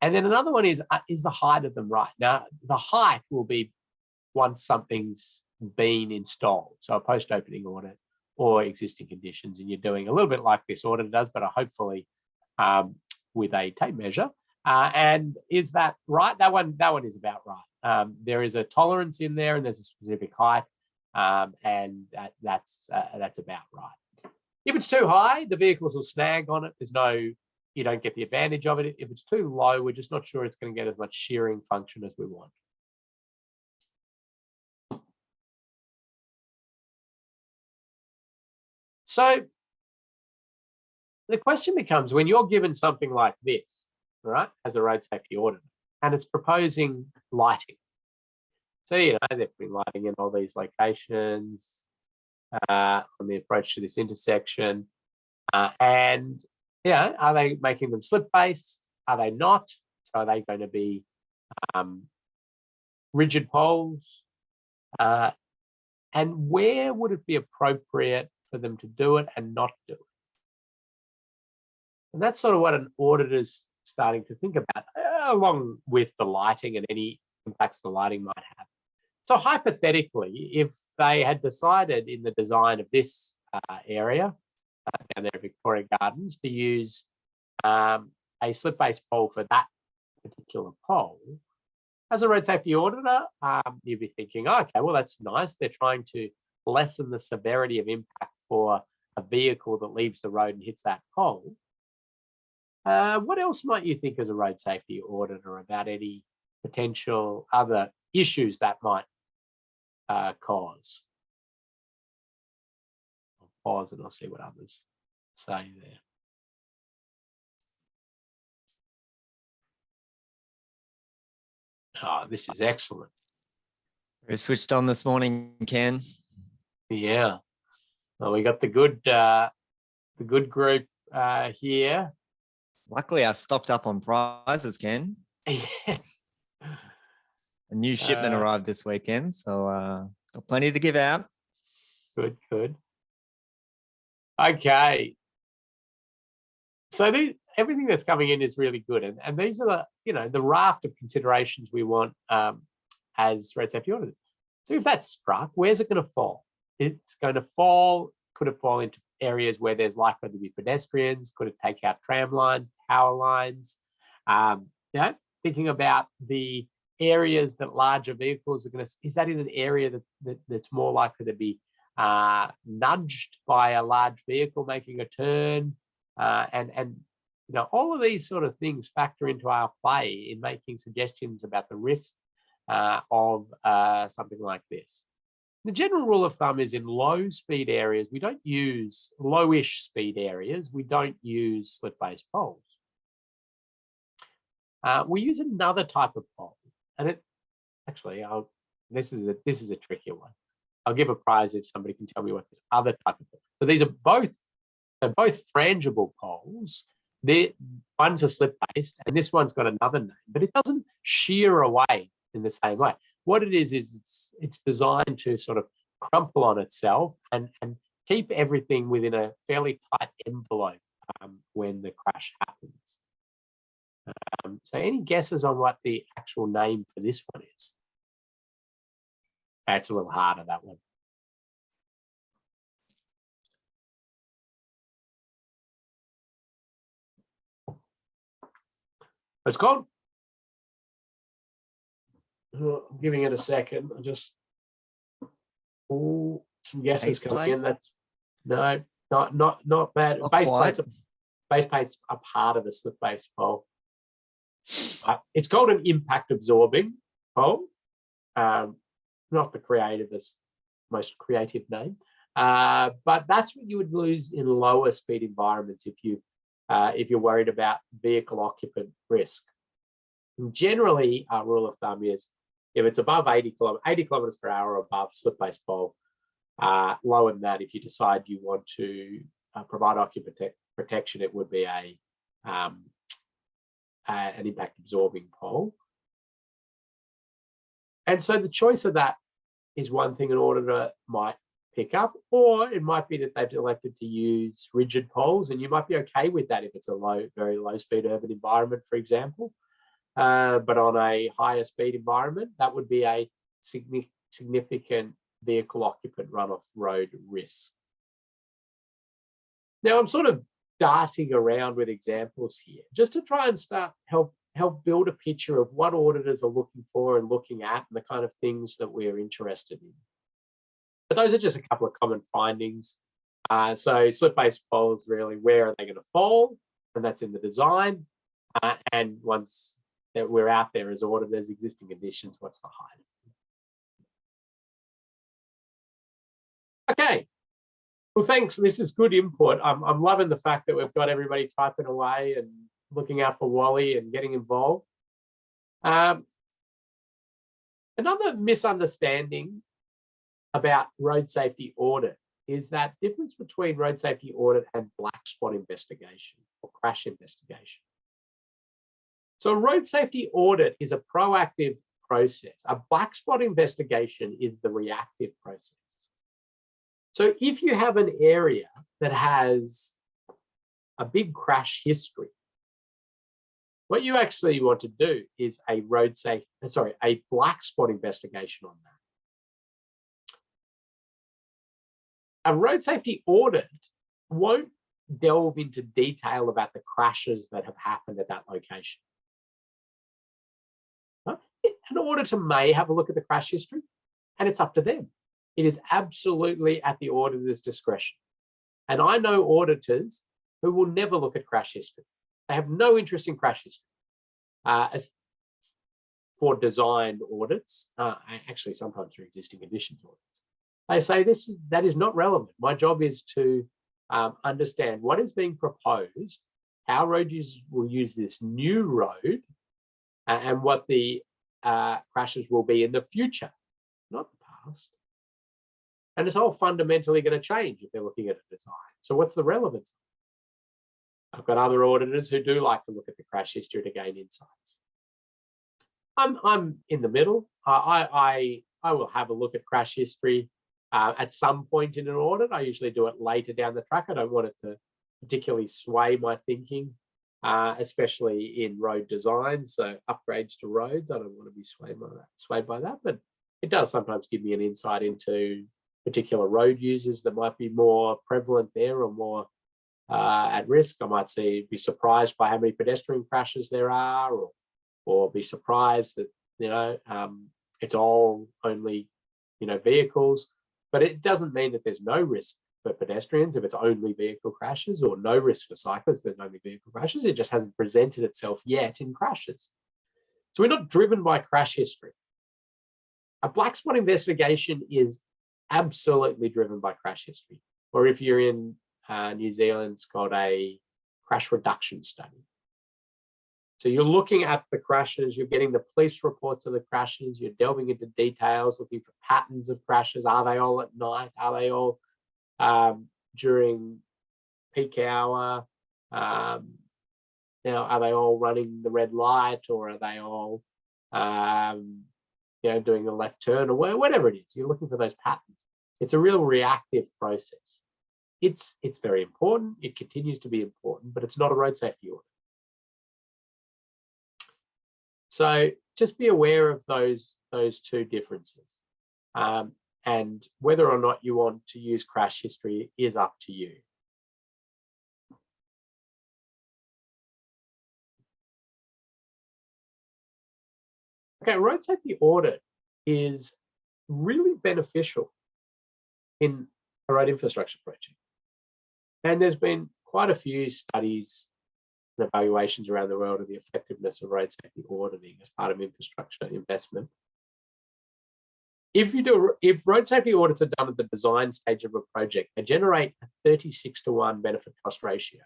And then another one is the height of them right? Now, the height will be once something's been installed, so a post-opening audit or existing conditions, and you're doing a little bit like this audit does, but hopefully with a tape measure. And is that right? That one is about right. There is a tolerance in there, and there's a specific height, and that's about right. If it's too high, the vehicles will snag on it. You don't get the advantage of it. If it's too low, we're just not sure it's going to get as much shearing function as we want. So the question becomes, when you're given something like this, right, as a road safety auditor, and it's proposing lighting. So, they're putting lighting in all these locations on the approach to this intersection. And, are they making them slip-based? Are they not? So are they going to be rigid poles? And where would it be appropriate for them to do it and not do it? And that's sort of what an auditor's starting to think about, along with the lighting and any impacts the lighting might have. So hypothetically, if they had decided in the design of this area down there at Victoria Gardens to use a slip-based pole for that particular pole, as a road safety auditor, you'd be thinking, okay, well, that's nice. They're trying to lessen the severity of impact for a vehicle that leaves the road and hits that pole. What else might you think as a road safety auditor about any potential other issues that might cause? I'll pause and I'll see what others say there. Oh, this is excellent. We switched on this morning, Ken. Yeah. Well, we got the good group here. Luckily, I stocked up on prizes, Ken. Yes. A new shipment arrived this weekend, so got plenty to give out. Good. Okay. So everything that's coming in is really good, and these are the raft of considerations we want as road safety auditors. So if that's struck, where's it going to fall? It's going to fall. Could it fall into areas where there's likely to be pedestrians? Could it take out tram lines, power lines? Thinking about the areas that larger vehicles are going to, is that in an area that's more likely to be nudged by a large vehicle making a turn? And all of these sort of things factor into our play in making suggestions about the risk of something like this. The general rule of thumb is in low speed areas, we don't use lowish speed areas, we don't use slip-based poles. We use another type of pole, and this is a trickier one. I'll give a prize if somebody can tell me what this other type of pole. So they're both frangible poles. One's a slip-based, and this one's got another name, but it doesn't shear away in the same way. What it is it's designed to sort of crumple on itself and keep everything within a fairly tight envelope when the crash happens. So any guesses on what the actual name for this one is? It's a little harder, that one. It's called, I'm giving it a second. I just, some guesses coming in. That's no, not bad. Base plates are part of the slip-based pole. It's called an impact absorbing pole. Not the most creative name, but that's what you would lose in lower speed environments if you're worried about vehicle occupant risk. And generally, our rule of thumb is if it's above 80 kilometers per hour or above, slip-based pole. Lower than that, if you decide you want to provide occupant protection, it would be an impact absorbing pole. And so the choice of that is one thing an auditor might pick up, or it might be that they've elected to use rigid poles, and you might be okay with that if it's a very low speed urban environment, for example. But on a higher speed environment, that would be a significant vehicle occupant runoff road risk. Now I'm sort of darting around with examples here, just to try and help build a picture of what auditors are looking for and looking at, and the kind of things that we're interested in. But those are just a couple of common findings. So slip-based poles, really, where are they going to fall? And that's in the design. And once that we're out there as auditors, existing conditions, what's the height? Okay. Well, thanks. This is good input. I'm loving the fact that we've got everybody typing away and looking out for Wally and getting involved. Another misunderstanding about road safety audit is that difference between road safety audit and black spot investigation or crash investigation. So a road safety audit is a proactive process. A black spot investigation is the reactive process. So if you have an area that has a big crash history, what you actually want to do is a black spot investigation on that. A road safety audit won't delve into detail about the crashes that have happened at that location. An auditor may have a look at the crash history, and it's up to them. It is absolutely at the auditor's discretion. And I know auditors who will never look at crash history. They have no interest in crash history. As for design audits, actually sometimes for existing conditions audits, they say that is not relevant. My job is to understand what is being proposed, how road users will use this new road, and what the crashes will be in the future, not the past. And it's all fundamentally going to change if they're looking at a design. So what's the relevance? I've got other auditors who do like to look at the crash history to gain insights. I'm in the middle. I will have a look at crash history at some point in an audit. I usually do it later down the track. I don't want it to particularly sway my thinking, especially in road design. So upgrades to roads, I don't want to be swayed by that, but it does sometimes give me an insight into particular road users that might be more prevalent there or more at risk. I might be surprised by how many pedestrian crashes there are, or be surprised that, it's all only, vehicles. But it doesn't mean that there's no risk for pedestrians if it's only vehicle crashes, or no risk for cyclists if there's only vehicle crashes. It just hasn't presented itself yet in crashes. So we're not driven by crash history. A black spot investigation is absolutely driven by crash history. Or if you're in New Zealand, it's called a crash reduction study. So you're looking at the crashes, you're getting the police reports of the crashes, you're delving into details, looking for patterns of crashes. Are they all at night? Are they all during peak hour? Are they all running the red light, or are they all, doing a left turn, or whatever it is? You're looking for those patterns. It's a real reactive process. It's very important. It continues to be important, but it's not a road safety audit. So just be aware of those two differences. And whether or not you want to use crash history is up to you. Okay, road safety audit is really beneficial in a road infrastructure project. And there's been quite a few studies and evaluations around the world of the effectiveness of road safety auditing as part of infrastructure investment. If road safety audits are done at the design stage of a project, they generate a 36-to-1 benefit cost ratio.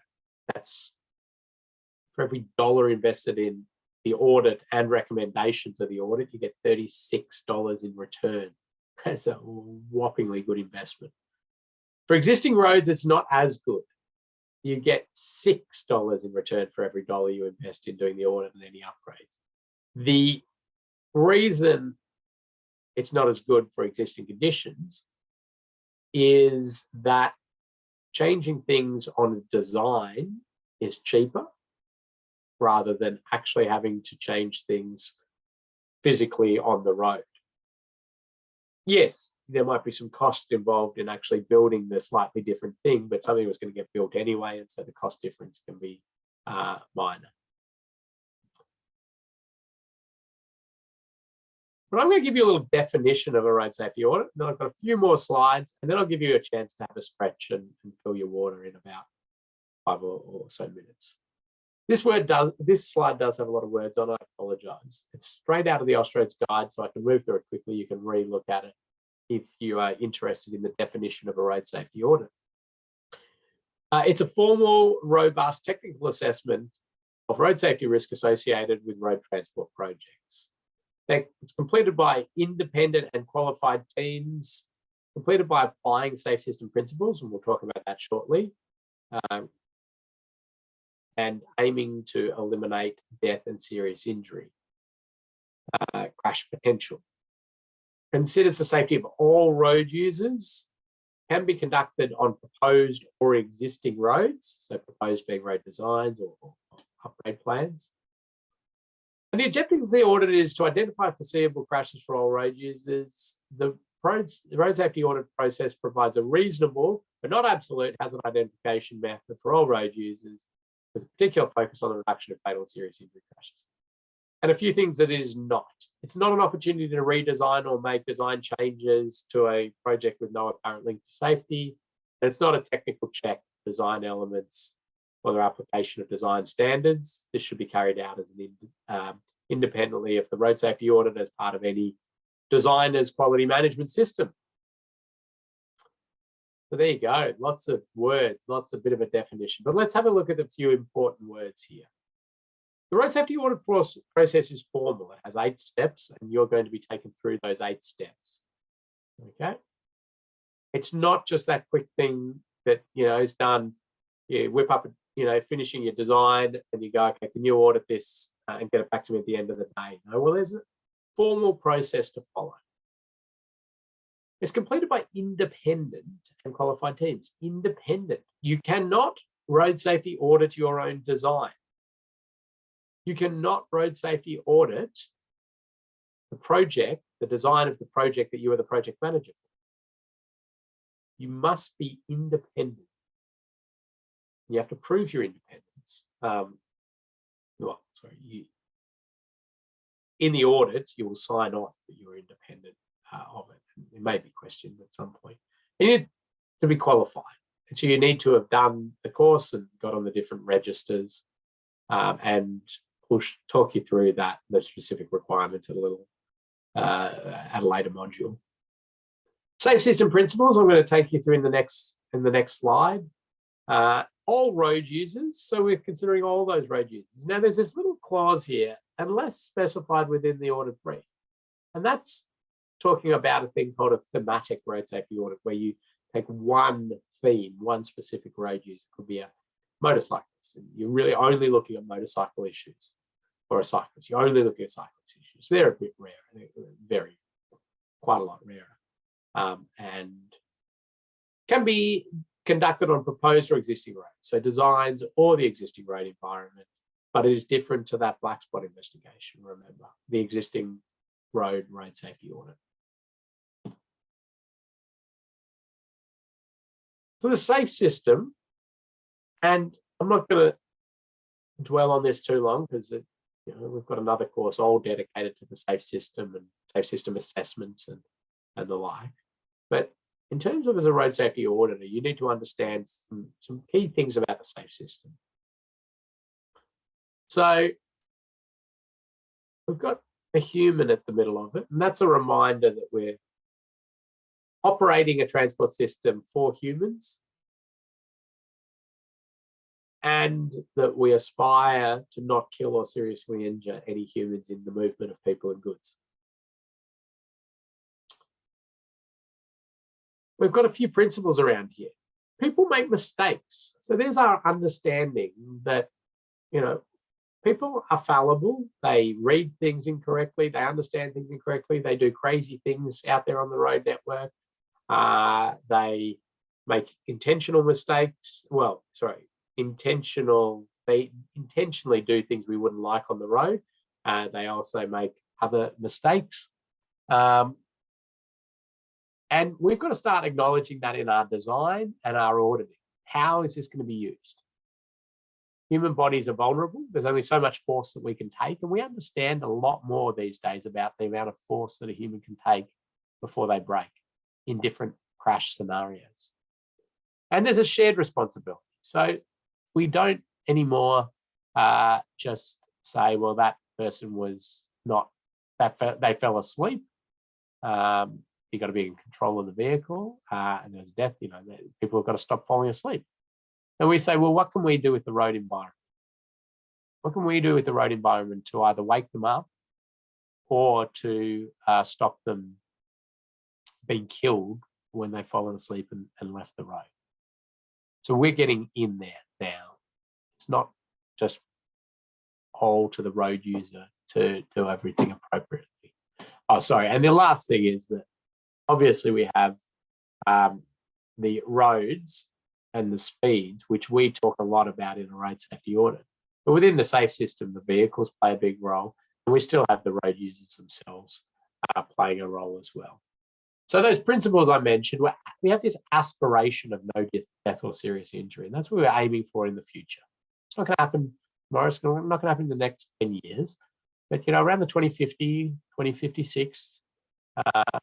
That's for every dollar invested in the audit and recommendations of the audit, you get $36 in return. That's a whoppingly good investment. For existing roads, it's not as good. You get $6 in return for every dollar you invest in doing the audit and any upgrades. The reason it's not as good for existing conditions is that changing things on design is cheaper rather than actually having to change things physically on the road. Yes, there might be some cost involved in actually building the slightly different thing, but something was going to get built anyway, and so the cost difference can be minor. But I'm going to give you a little definition of a road safety audit. Then I've got a few more slides, and then I'll give you a chance to have a stretch and fill your water in about 5 or so minutes. This slide does have a lot of words on it. I apologize. It's straight out of the Austroads guide, so I can move through it quickly. You can re-look at it if you are interested in the definition of a road safety audit. It's a formal, robust technical assessment of road safety risk associated with road transport projects. It's completed by independent and qualified teams, completed by applying safe system principles, and we'll talk about that shortly, and aiming to eliminate death and serious injury, crash potential. Considers the safety of all road users, can be conducted on proposed or existing roads, so proposed being road designs or upgrade plans. And the objective of the audit is to identify foreseeable crashes for all road users. The road safety audit process provides a reasonable, but not absolute, hazard identification method for all road users, with a particular focus on the reduction of fatal and serious injury crashes. And a few things that it is not. It's not an opportunity to redesign or make design changes to a project with no apparent link to safety. And it's not a technical check, design elements, or their application of design standards. This should be carried out as an independently of the road safety audit as part of any designer's quality management system. So there you go, lots of words, lots of bit of a definition, but let's have a look at a few important words here. The road safety audit process is formal. It has 8 steps, and you're going to be taken through those 8 steps. Okay. It's not just that quick thing that, is done. You whip up, finishing your design and you go, okay, can you audit this and get it back to me at the end of the day? No, well, there's a formal process to follow. It's completed by independent and qualified teams. Independent. You cannot road safety audit your own design. You cannot road safety audit the project, the design of the project that you are the project manager for. you must be independent. You have to prove your independence. In the audit, you will sign off that you're independent of it. It may be questioned at some point. You need to be qualified. And so you need to have done the course and got on the different registers and talk you through the specific requirements at a later module. Safe system principles, I'm going to take you through in the next slide. All road users, so we're considering all those road users. Now there's this little clause here, unless specified within the audit brief. And that's talking about a thing called a thematic road safety audit, where you take one theme, one specific road user. It could be a motorcyclist, and you're really only looking at motorcycle issues, or a cyclist. You're only looking at cyclist issues. They're a bit rare, quite a lot rarer. And can be conducted on proposed or existing roads, so designs or the existing road environment, but it is different to that black spot investigation, remember, the existing road safety audit. So the safe system, and I'm not going to dwell on this too long because we've got another course all dedicated to the safe system and safe system assessments and the like. But in terms of as a road safety auditor, you need to understand some key things about the safe system. So we've got a human at the middle of it, and that's a reminder that we're operating a transport system for humans and that we aspire to not kill or seriously injure any humans in the movement of people and goods. We've got a few principles around here. People make mistakes. So there's our understanding that, people are fallible. They read things incorrectly. They understand things incorrectly. They do crazy things out there on the road network. They make intentional mistakes. They intentionally do things we wouldn't like on the road. They also make other mistakes. And we've got to start acknowledging that in our design and our auditing. How is this going to be used? Human bodies are vulnerable. There's only so much force that we can take, and we understand a lot more these days about the amount of force that a human can take before they break in different crash scenarios. And there's a shared responsibility. So we don't anymore just say, well, that person was not, they fell asleep. You've got to be in control of the vehicle, and there's death. People have got to stop falling asleep. And we say, well, what can we do with the road environment? What can we do with the road environment to either wake them up or to stop them being killed when they've fallen asleep and left the road? So we're getting in there now. It's not just all to the road user to do everything appropriately. Oh, sorry. And the last thing is that obviously we have the roads and the speeds, which we talk a lot about in a road safety audit. But within the safe system, the vehicles play a big role, and we still have the road users themselves playing a role as well. So those principles I mentioned, we have this aspiration of no death or serious injury, and that's what we're aiming for in the future. It's not going to happen tomorrow. It's not going to happen in the next 10 years. But, around the 2050, 2056,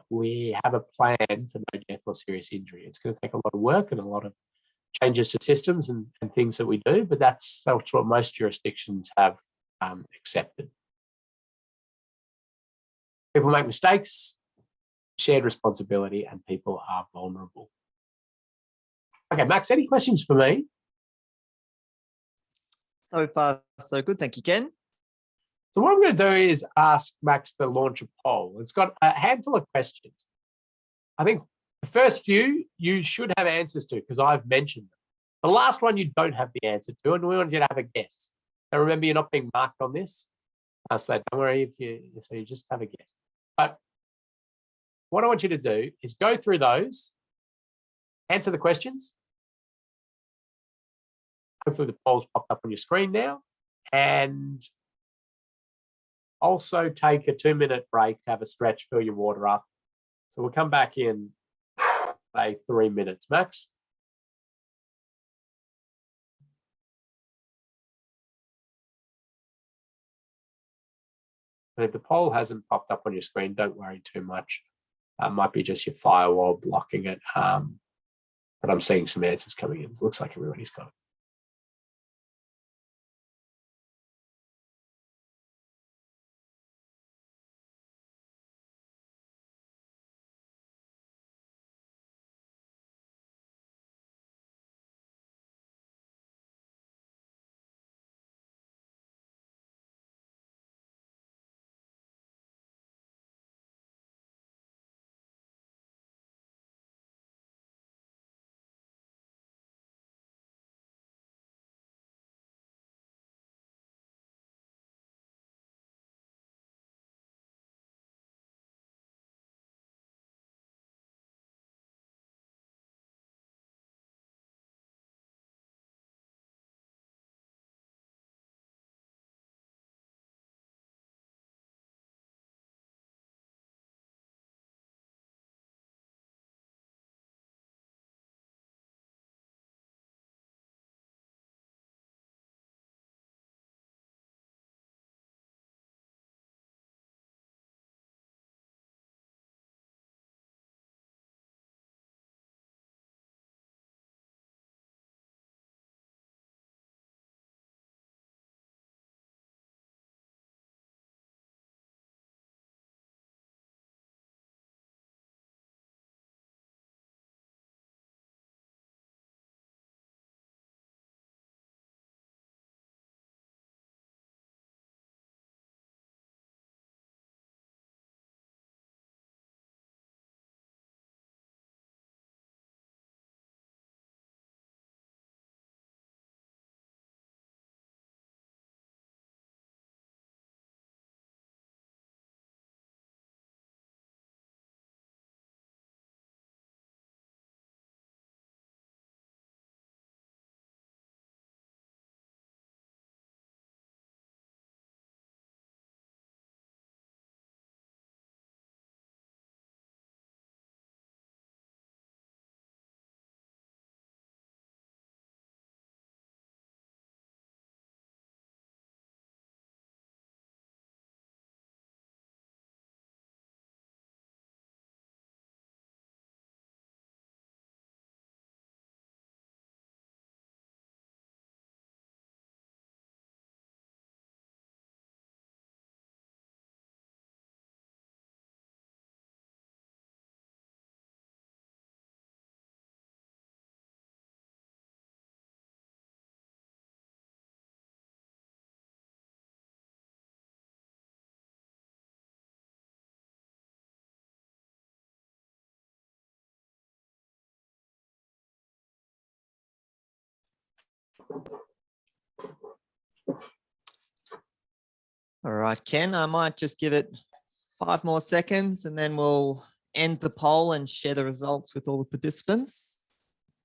we have a plan for no death or serious injury. It's going to take a lot of work and a lot of changes to systems and things that we do, but that's what most jurisdictions have accepted. People make mistakes, shared responsibility, and people are vulnerable. Okay, Max, any questions for me? So far, so good. Thank you, Ken. So what I'm going to do is ask Max to launch a poll. It's got a handful of questions. I think the first few you should have answers to because I've mentioned them. The last one you don't have the answer to, and we want you to have a guess. Now remember, you're not being marked on this. So don't worry if you just have a guess. But what I want you to do is go through those, answer the questions. Hopefully the poll's popped up on your screen now. And also take a 2-minute break, have a stretch, fill your water up. So we'll come back in say 3 minutes max. And if the poll hasn't popped up on your screen, don't worry too much. It might be just your firewall blocking it. But I'm seeing some answers coming in. Looks like everybody's got it. All right, Ken, I might just give it 5 more seconds and then we'll end the poll and share the results with all the participants.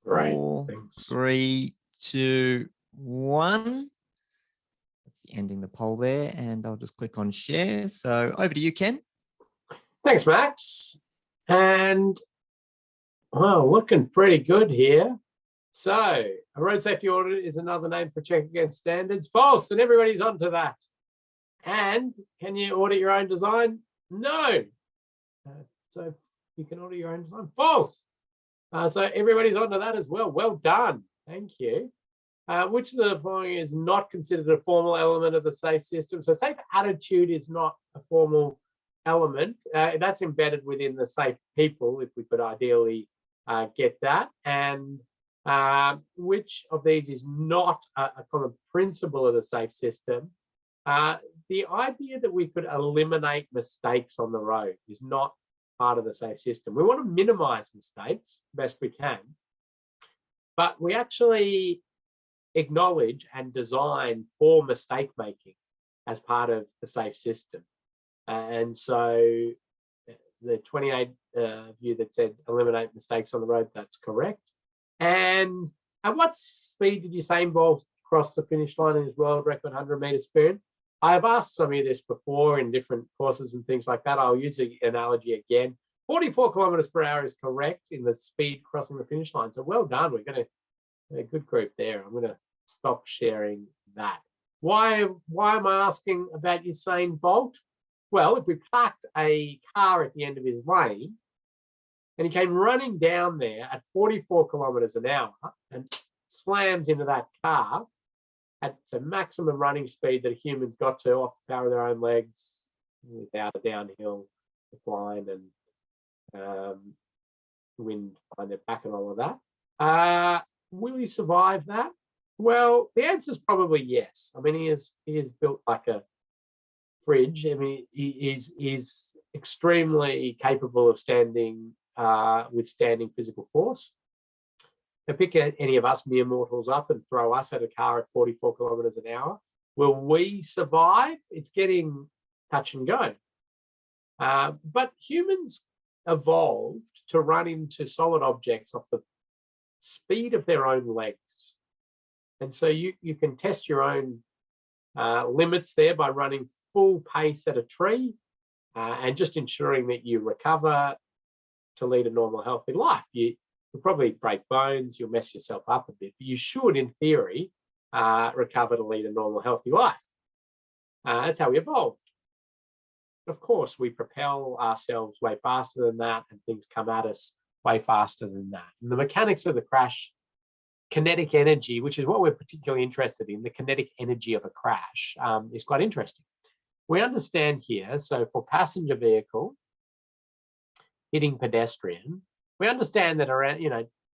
Right. 4, Thanks. 3, 2, 1. That's ending the poll there, and I'll just click on share. So over to you, Ken. Thanks, Max. And well, looking pretty good here. So a road safety audit is another name for check against standards. False, and everybody's onto that. And can you audit your own design? No. So you can audit your own design. False. So everybody's onto that as well. Well done. Thank you. Which of the following is not considered a formal element of the safe system? So safe attitude is not a formal element. That's embedded within the safe people, if we could ideally get that. And which of these is not a common principle of the safe system? The idea that we could eliminate mistakes on the road is not part of the safe system. We want to minimize mistakes best we can, but we actually acknowledge and design for mistake making as part of the safe system. And so the 28 view that said eliminate mistakes on the road, that's correct. And at what speed did Usain Bolt cross the finish line in his world record 100-meter sprint? I've asked some of you this before in different courses and things like that. I'll use the analogy again. 44 kilometers per hour is correct in the speed crossing the finish line. So well done. We're going to a good group there. I'm going to stop sharing that. Why am I asking about Usain Bolt? Well, if we parked a car at the end of his lane and he came running down there at 44 kilometers an hour and slams into that car at the maximum running speed that a human's got to off the power of their own legs without a downhill decline and wind behind their back and all of that. Will he survive that? Well, the answer is probably yes. I mean, he is built like a fridge. I mean, he is extremely capable of withstanding physical force. Now pick any of us mere mortals up and throw us at a car at 44 kilometers an hour. Will we survive? It's getting touch and go. But humans evolved to run into solid objects off the speed of their own legs. And so you can test your own limits there by running full pace at a tree and just ensuring that you recover to lead a normal, healthy life. You'll probably break bones, you'll mess yourself up a bit, but you should, in theory, recover to lead a normal, healthy life. That's how we evolved. Of course, we propel ourselves way faster than that, and things come at us way faster than that. And the mechanics of the crash, kinetic energy, which is what we're particularly interested in, the kinetic energy of a crash, is quite interesting. We understand here, so for passenger vehicle hitting pedestrian, we understand that around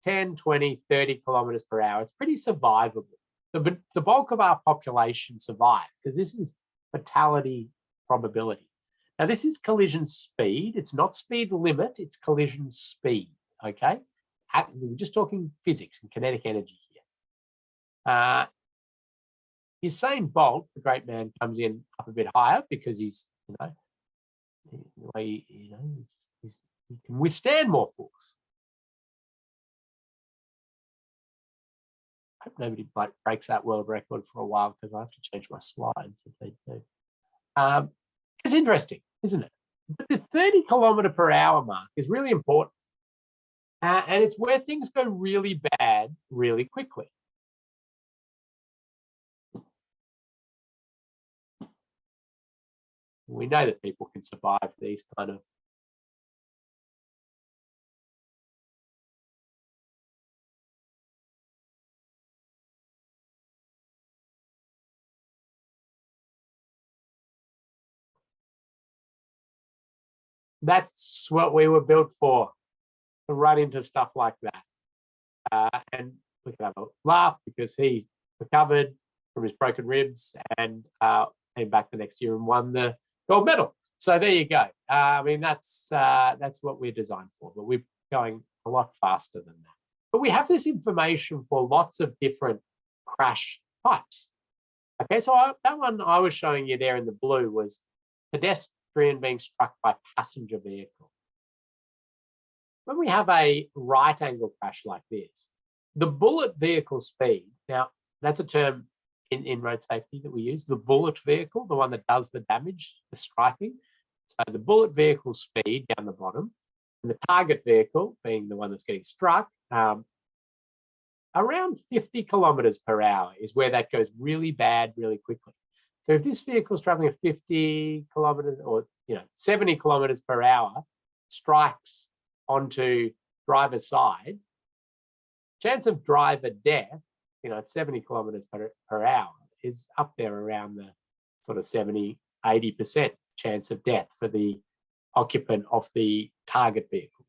10, 20, 30 kilometers per hour, it's pretty survivable. The bulk of our population survive because this is fatality probability. Now, this is collision speed. It's not speed limit, it's collision speed, okay? We're just talking physics and kinetic energy here. Usain Bolt, the great man, comes in up a bit higher because he's, he can withstand more force. I hope nobody breaks that world record for a while because I have to change my slides if they do. It's interesting, isn't it? But the 30 kilometer per hour mark is really important. And it's where things go really bad really quickly. We know that people can survive these kind of that's what we were built for, to run into stuff like that. And we can have a laugh because he recovered from his broken ribs and came back the next year and won the gold medal. So there you go. I mean, that's what we're designed for, but we're going a lot faster than that. But we have this information for lots of different crash types. Okay, so that one I was showing you there in the blue was pedestrian being struck by passenger vehicle. When we have a right angle crash like this, the bullet vehicle speed, now that's a term in road safety that we use, the bullet vehicle, the one that does the damage, the striking. So the bullet vehicle speed down the bottom, and the target vehicle being the one that's getting struck, around 50 kilometers per hour is where that goes really bad really quickly. So if this vehicle is traveling at 50 kilometers or 70 kilometers per hour, strikes onto driver's side, chance of driver death, at 70 kilometers per hour is up there around the sort of 70, 80% chance of death for the occupant of the target vehicle.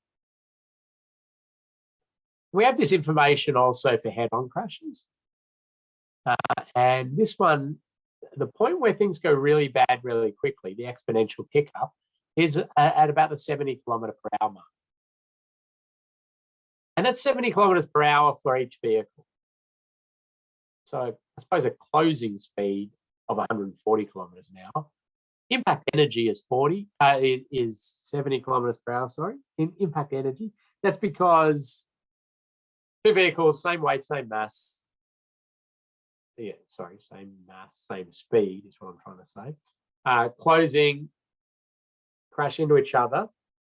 We have this information also for head-on crashes. And this one, the point where things go really bad really quickly, the exponential pickup, is at about the 70 kilometer per hour mark. And that's 70 kilometers per hour for each vehicle. So I suppose a closing speed of 140 kilometers an hour. Impact energy is 70 kilometers per hour, sorry, in impact energy. That's because two vehicles, same weight, same mass. Yeah, sorry, same mass, same speed is what I'm trying to say. Closing, crash into each other.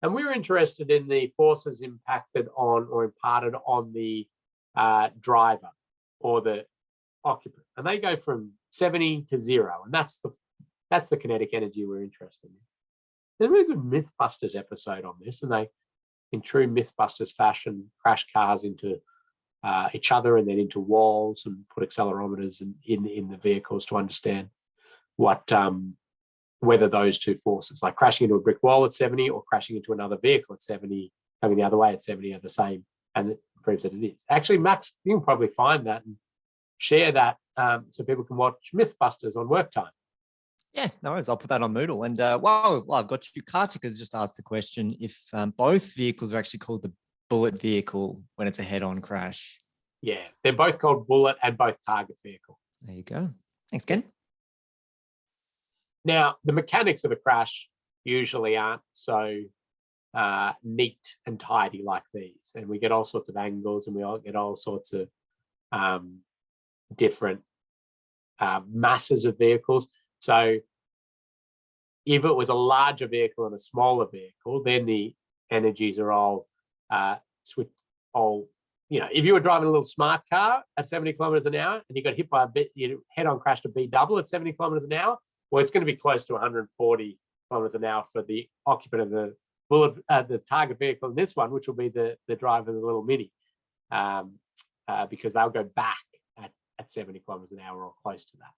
And we're interested in the forces impacted on or imparted on the driver or the occupant. And they go from 70 to 0. And that's the kinetic energy we're interested in. There's a really good Mythbusters episode on this, and they, in true Mythbusters fashion, crash cars into each other and then into walls and put accelerometers in the vehicles to understand what whether those two forces, like crashing into a brick wall at 70 or crashing into another vehicle at 70, coming the other way at 70, are the same, and it proves that it is. Actually, Max, you can probably find that and share that so people can watch Mythbusters on work time. Yeah, no worries. I'll put that on Moodle. And while I've got you, Kartik has just asked the question if both vehicles are actually called the bullet vehicle when it's a head-on crash. Yeah, they're both called bullet and both target vehicle. There you go. Thanks, Ken. Now, the mechanics of a crash usually aren't so neat and tidy like these. And we get all sorts of angles, and we all get all sorts of different masses of vehicles. So if it was a larger vehicle and a smaller vehicle, then the energies are all switched. If you were driving a little smart car at 70 kilometers an hour and you got hit by you head-on crashed a B double at 70 kilometers an hour, well, it's going to be close to 140 kilometers an hour for the occupant of the bullet, the target vehicle in this one, which will be the driver of the little Mini, because they'll go back at 70 kilometers an hour or close to that.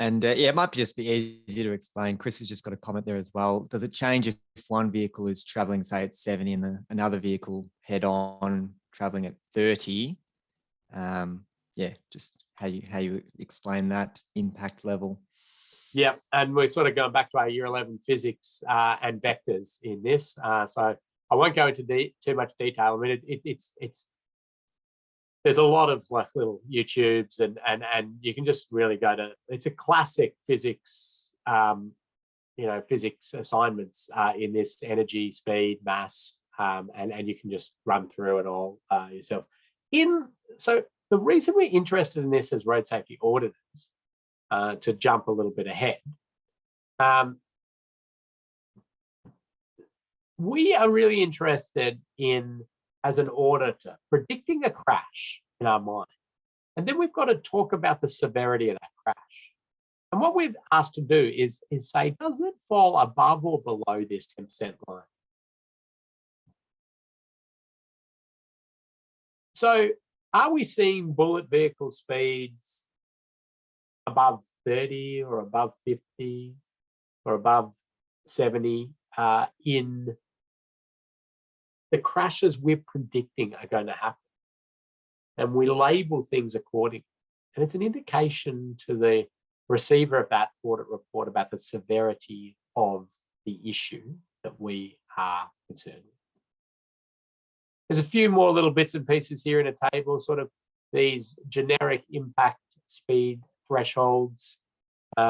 And it might just be easy to explain. Chris has just got a comment there as well. Does it change if one vehicle is traveling, say, at 70 and another vehicle head-on traveling at 30? Just how you explain that impact level. Yeah, and we're sort of going back to our year 11 physics and vectors in this. So I won't go into too much detail. I mean, it's there's a lot of like little YouTubes and you can just really go to. It's a classic physics, physics assignments in this energy, speed, mass, and you can just run through it all yourself. So the reason we're interested in this as road safety auditors, to jump a little bit ahead, we are really interested in, as an auditor, predicting a crash in our mind. And then we've got to talk about the severity of that crash. And what we're asked to do is say, does it fall above or below this 10% line? So are we seeing bullet vehicle speeds above 30 or above 50 or above 70 in the crashes we're predicting are going to happen? And we label things accordingly. And it's an indication to the receiver of that audit report about the severity of the issue that we are concerned with. There's a few more little bits and pieces here in a table, sort of these generic impact speed thresholds. You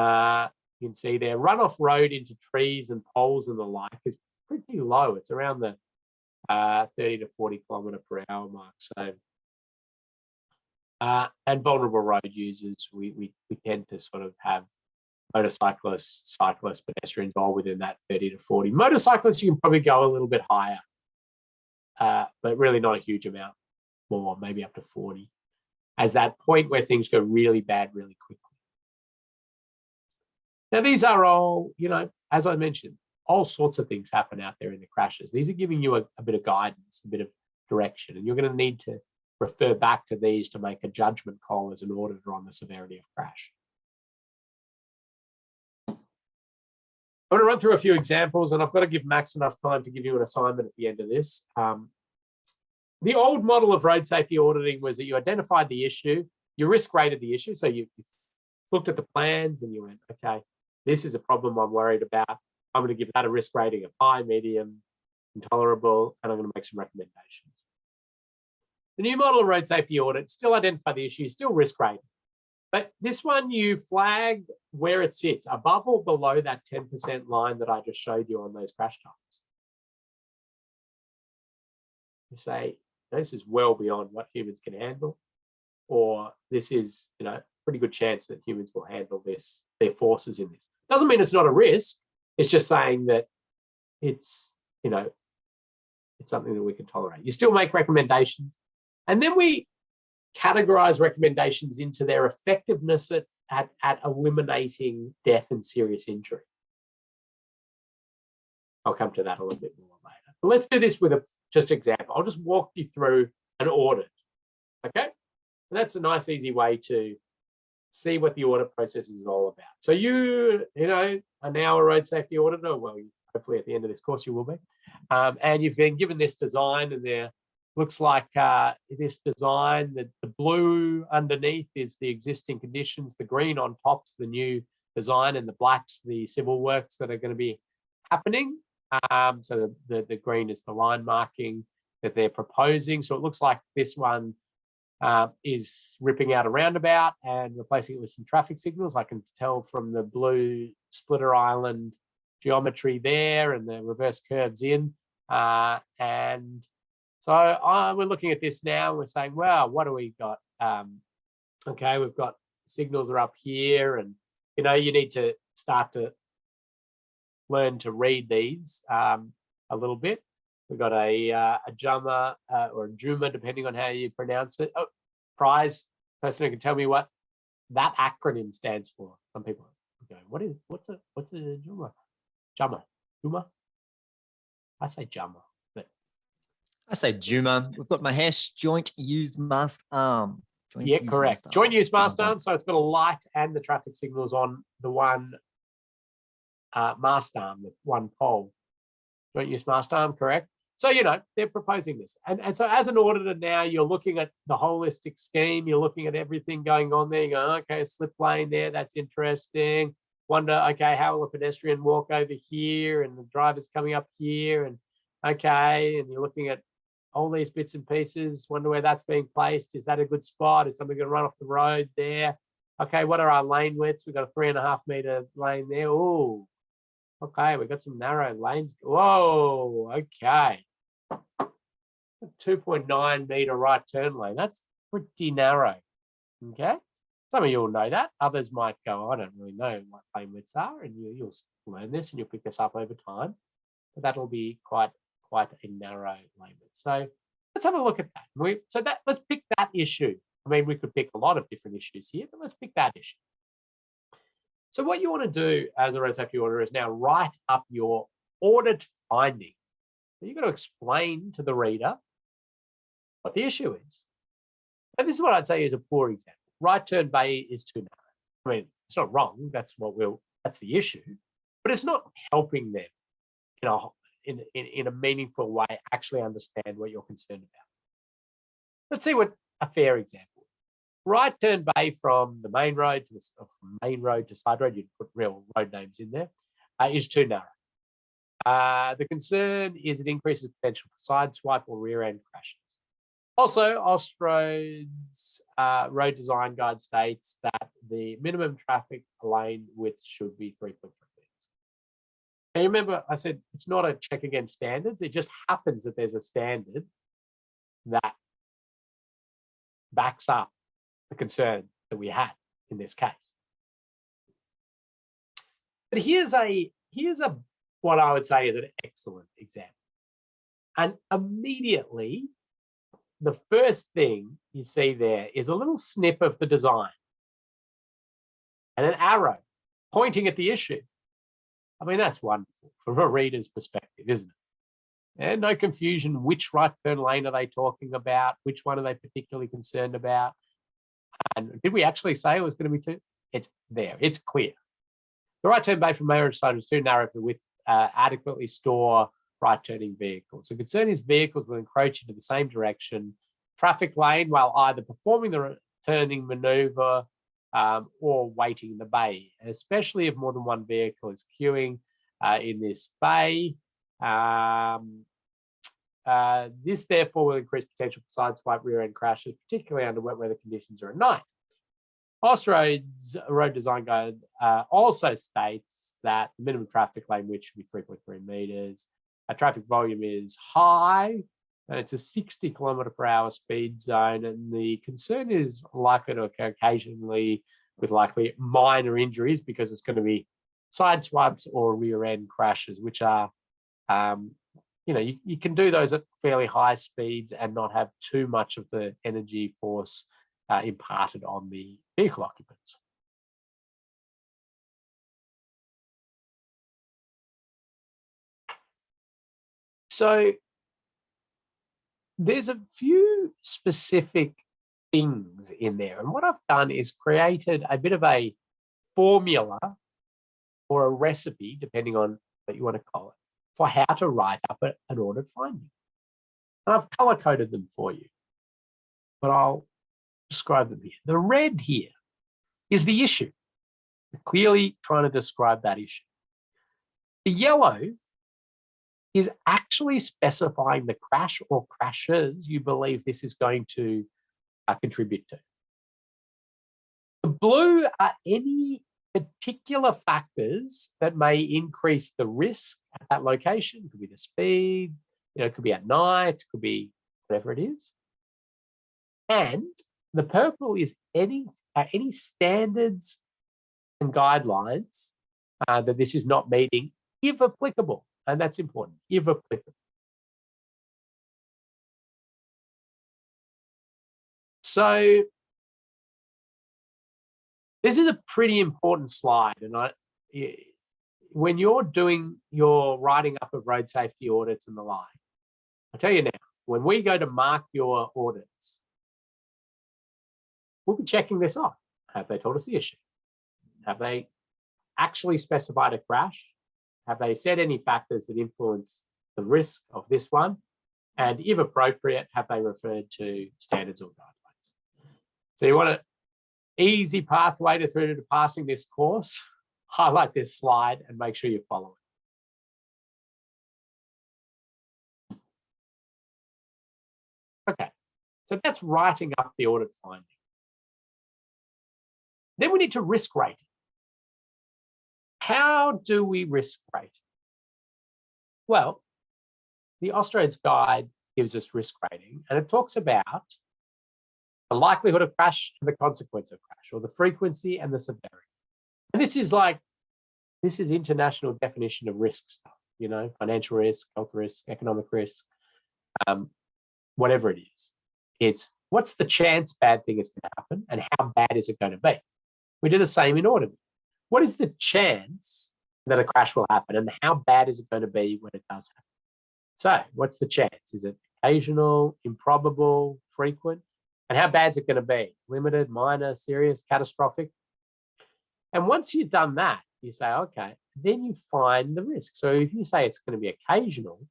can see there, runoff road into trees and poles and the like is pretty low. It's around the 30 to 40 kilometer per hour mark. So, and vulnerable road users, we tend to sort of have motorcyclists, cyclists, pedestrians all within that 30 to 40. Motorcyclists, you can probably go a little bit higher, but really not a huge amount more, maybe up to 40, as that point where things go really bad really quickly. Now, these are all, as I mentioned, all sorts of things happen out there in the crashes. These are giving you a bit of guidance, a bit of direction, and you're going to need to refer back to these to make a judgment call as an auditor on the severity of crash. I'm going to run through a few examples, and I've got to give Max enough time to give you an assignment at the end of this. The old model of road safety auditing was that you identified the issue, you risk rated the issue. So you looked at the plans and you went, okay, this is a problem I'm worried about. I'm going to give that a risk rating of high, medium, intolerable, and I'm going to make some recommendations. The new model of road safety audit still identify the issue, still risk rating. But this one, you flag where it sits, above or below that 10% line that I just showed you on those crash times. You say, this is well beyond what humans can handle, or this is, pretty good chance that humans will handle this, their forces in this. Doesn't mean it's not a risk. It's just saying that it's, it's something that we can tolerate. You still make recommendations. And then we categorize recommendations into their effectiveness at eliminating death and serious injury. I'll come to that a little bit more later. But let's do this with just example. I'll just walk you through an audit. Okay? And that's a nice, easy way to see what the audit process is all about. So you know, are now a road safety auditor. Well, hopefully at the end of this course you will be. And you've been given this design, and there looks like this design, the blue underneath is the existing conditions, the green on top's the new design, and the black's the civil works that are going to be happening. So the green is the line marking that they're proposing. So it looks like this one is ripping out a roundabout and replacing it with some traffic signals. I can tell from the blue splitter island geometry there and the reverse curves in. And so we're looking at this now and we're saying, well, what do we got? Okay, we've got signals are up here, and you know, you need to start to learn to read these a little bit. We've got a JUMA or a JUMA, depending on how you pronounce it. Oh, prize person who can tell me what that acronym stands for. Some people go, what's a JUMA? JUMA? I say JUMA, but I say JUMA. We've got Mahesh, joint use mast arm. Correct. Joint use mast arm. So it's got a light and the traffic signals on the one mast arm, the one pole. Joint use mast arm, correct? So, you know, they're proposing this. And so as an auditor now, you're looking at the holistic scheme. You're looking at everything going on there. You go, okay, a slip lane there. That's interesting. Wonder, okay, how will a pedestrian walk over here? And the driver's coming up here. And okay, and you're looking at all these bits and pieces. Wonder where that's being placed. Is that a good spot? Is somebody going to run off the road there? Okay, what are our lane widths? We've got a 3.5 meter lane there. Oh, okay, we've got some narrow lanes. Whoa, okay. 2.9 meter right turn lane. That's pretty narrow. Okay. Some of you will know that. Others might go, I don't really know what lane widths are, and you'll learn this and you'll pick this up over time. But that'll be quite a narrow lane width. So let's have a look at that. Let's pick that issue. I mean, we could pick a lot of different issues here, but let's pick that issue. So what you want to do as a road safety auditor is now write up your audit finding. So you've got to explain to the reader what the issue is. And this is what I'd say is a poor example. Right turn bay is too narrow. I mean, it's not wrong. That's the issue, but it's not helping them, you know, in a meaningful way, actually understand what you're concerned about. Let's see what a fair example. Right turn bay from the main road to side road, you'd put real road names in there, is too narrow. The concern is it increases potential for side swipe or rear end crashes. Also, Austroad's road design guide states that the minimum traffic lane width should be 3.3 meters. And remember, I said it's not a check against standards. It just happens that there's a standard that backs up the concern that we had in this case. But here's what I would say is an excellent example. And immediately, the first thing you see there is a little snip of the design and an arrow pointing at the issue. I mean, that's wonderful from a reader's perspective, isn't it? And no confusion, which right turn lane are they talking about? Which one are they particularly concerned about? And did we actually say it was going to be two? It's there, it's clear. The right turn bay from main road to side is too narrow for width adequately store right turning vehicles. The concern is vehicles will encroach into the same direction, traffic lane, while either performing the turning maneuver or waiting in the bay, especially if more than one vehicle is queuing in this bay. This therefore will increase potential for side swipe rear end crashes, particularly under wet weather conditions or at night. Austroad's road design guide also states that the minimum traffic lane width should be 3.3 meters. Traffic volume is high, and it's a 60 km/h speed zone, and the concern is likely to occur occasionally with likely minor injuries because it's going to be side swipes or rear end crashes, which are, you can do those at fairly high speeds and not have too much of the energy force imparted on the vehicle occupants. So there's a few specific things in there. And what I've done is created a bit of a formula or a recipe, depending on what you want to call it, for how to write up an ordered finding. And I've color coded them for you, but I'll describe them here. The red here is the issue. We're clearly trying to describe that issue. The yellow is actually specifying the crash or crashes you believe this is going to contribute to. The blue are any particular factors that may increase the risk at that location. It could be the speed, it could be at night, it could be whatever it is. And the purple is any standards and guidelines that this is not meeting, if applicable. And that's important, if applicable. So this is a pretty important slide. And when you're doing your writing up of road safety audits and the like, I'll tell you now, when we go to mark your audits, we'll be checking this off. Have they told us the issue? Have they actually specified a crash? Have they said any factors that influence the risk of this one? And if appropriate, have they referred to standards or guidelines? So you want an easy pathway through to passing this course, highlight this slide and make sure you follow it. Okay, so that's writing up the audit finding. Then we need to risk rate it. How do we risk rate? Well, the Austroads guide gives us risk rating, and it talks about the likelihood of crash and the consequence of crash, or the frequency and the severity. And this is international definition of risk stuff, financial risk, health risk, economic risk, whatever it is. It's what's the chance bad thing is going to happen and how bad is it going to be? We do the same in audit. What is the chance that a crash will happen and how bad is it going to be when it does happen? So what's the chance? Is it occasional, improbable, frequent? And how bad is it going to be? Limited, minor, serious, catastrophic? And once you've done that, you say, okay, then you find the risk. So if you say it's going to be occasional,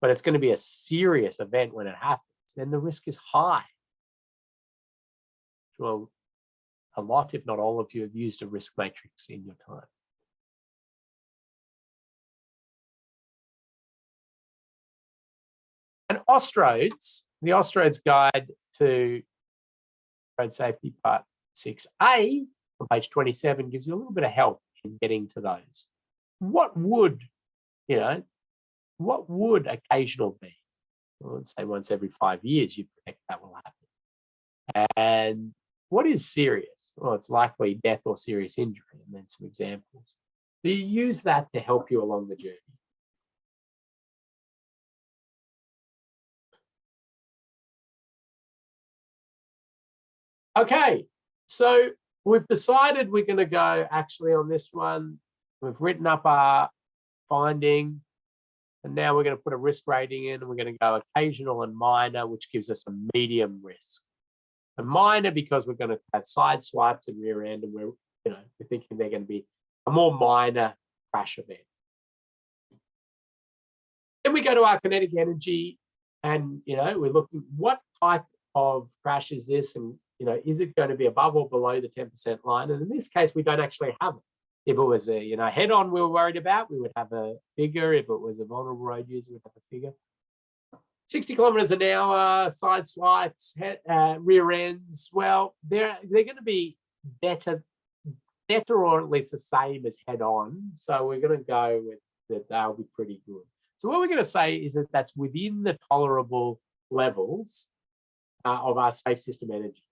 but it's going to be a serious event when it happens, then the risk is high. Well, a lot, if not all of you, have used a risk matrix in your time. And Austroads, the Austroads guide to road safety part 6A on page 27 gives you a little bit of help in getting to those. What would occasional be? Well, let's say once every 5 years you predict that will happen. And what is serious? Well, it's likely death or serious injury, and then some examples. So you use that to help you along the journey. Okay, so we've decided we're going to go actually on this one. We've written up our finding, and now we're going to put a risk rating in, and we're going to go occasional and minor, which gives us a medium risk. A minor because we're going to have side swipes and rear end, and we're thinking they're going to be a more minor crash event. Then we go to our kinetic energy, and we're looking what type of crash is this, and is it going to be above or below the 10% line? And in this case, we don't actually have it. If it was a head-on we were worried about, we would have a figure. If it was a vulnerable road user, we'd have a figure. 60 kilometers an hour, side swipes, rear ends, well, they're going to be better or at least the same as head-on. So we're going to go with that they'll be pretty good. So what we're going to say is that that's within the tolerable levels of our safe system energy.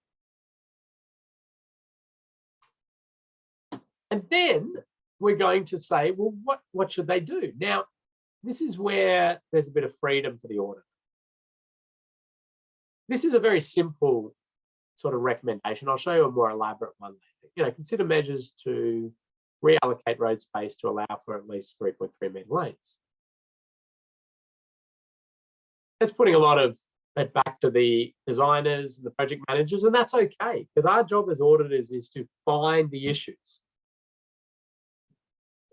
And then we're going to say, well, what should they do? Now, this is where there's a bit of freedom for the auditor. This is a very simple sort of recommendation. I'll show you a more elaborate one later. Consider measures to reallocate road space to allow for at least 3.3 metre lanes. That's putting a lot of it back to the designers and the project managers, and that's okay, because our job as auditors is to find the issues.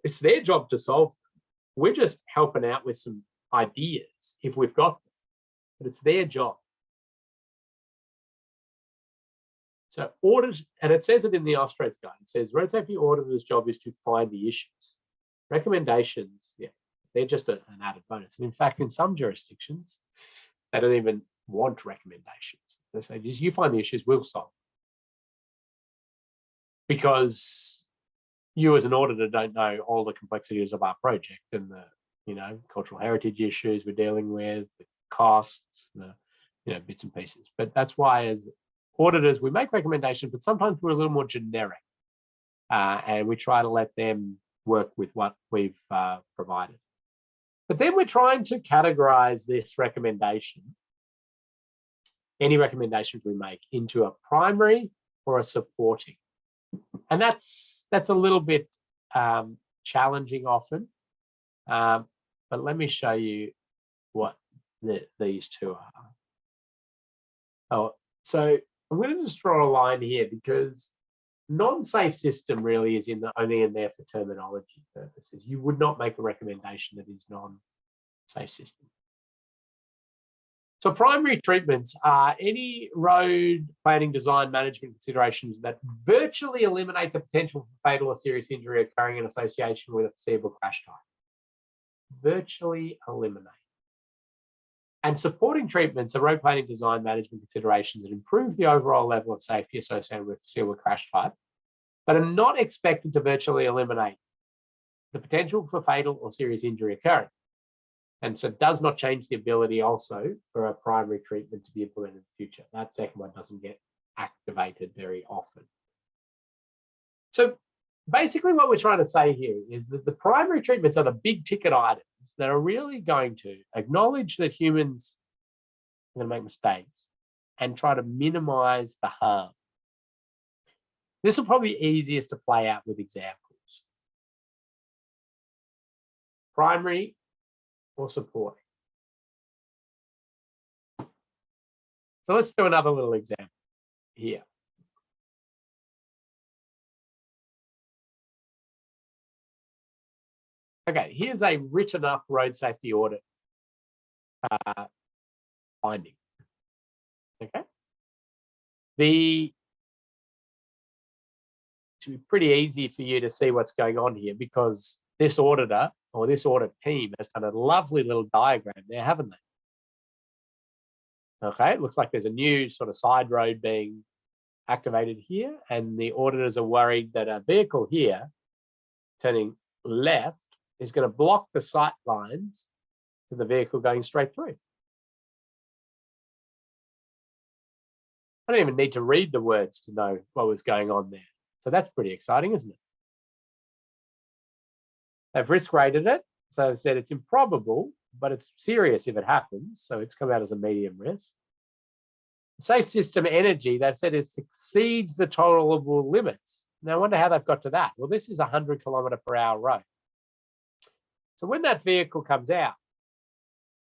It's their job to solve them. We're just helping out with some ideas if we've got them, but it's their job. So audit, and it says it in the Austrates guide, it says road safety auditor's job is to find the issues. Recommendations, yeah, they're just an added bonus. And in fact, in some jurisdictions, they don't even want recommendations. They say, just you find the issues, we'll solve. Because you as an auditor don't know all the complexities of our project and the, cultural heritage issues we're dealing with, the costs, the, bits and pieces. But that's why as auditors, we make recommendations, but sometimes we're a little more generic, and we try to let them work with what we've provided. But then we're trying to categorize this recommendation, any recommendations we make, into a primary or a supporting. And that's a little bit challenging often, but let me show you what these two are. Oh, so I'm going to just draw a line here because non-safe system really is only in there for terminology purposes. You would not make a recommendation that is non-safe system. So primary treatments are any road planning, design, management considerations that virtually eliminate the potential for fatal or serious injury occurring in association with a foreseeable crash type. Virtually eliminate. And supporting treatments are road planning, design, management considerations that improve the overall level of safety associated with foreseeable crash type, but are not expected to virtually eliminate the potential for fatal or serious injury occurring. And so it does not change the ability also for a primary treatment to be implemented in the future. That second one doesn't get activated very often. So basically what we're trying to say here is that the primary treatments are the big ticket items that are really going to acknowledge that humans are going to make mistakes and try to minimize the harm. This will probably be easiest to play out with examples. Primary or supporting. So let's do another little example here. Okay, here's a written up road safety audit finding. Okay. It should be pretty easy for you to see what's going on here because this auditor or this audit team has done a lovely little diagram there, haven't they? Okay, it looks like there's a new sort of side road being activated here, and the auditors are worried that a vehicle here turning left is going to block the sight lines to the vehicle going straight through. I don't even need to read the words to know what was going on there. So that's pretty exciting, isn't it? They've risk rated it. So they've said it's improbable, but it's serious if it happens. So it's come out as a medium risk. Safe system energy, they've said it exceeds the tolerable limits. Now I wonder how they've got to that. Well, this is a 100 km/h road. So when that vehicle comes out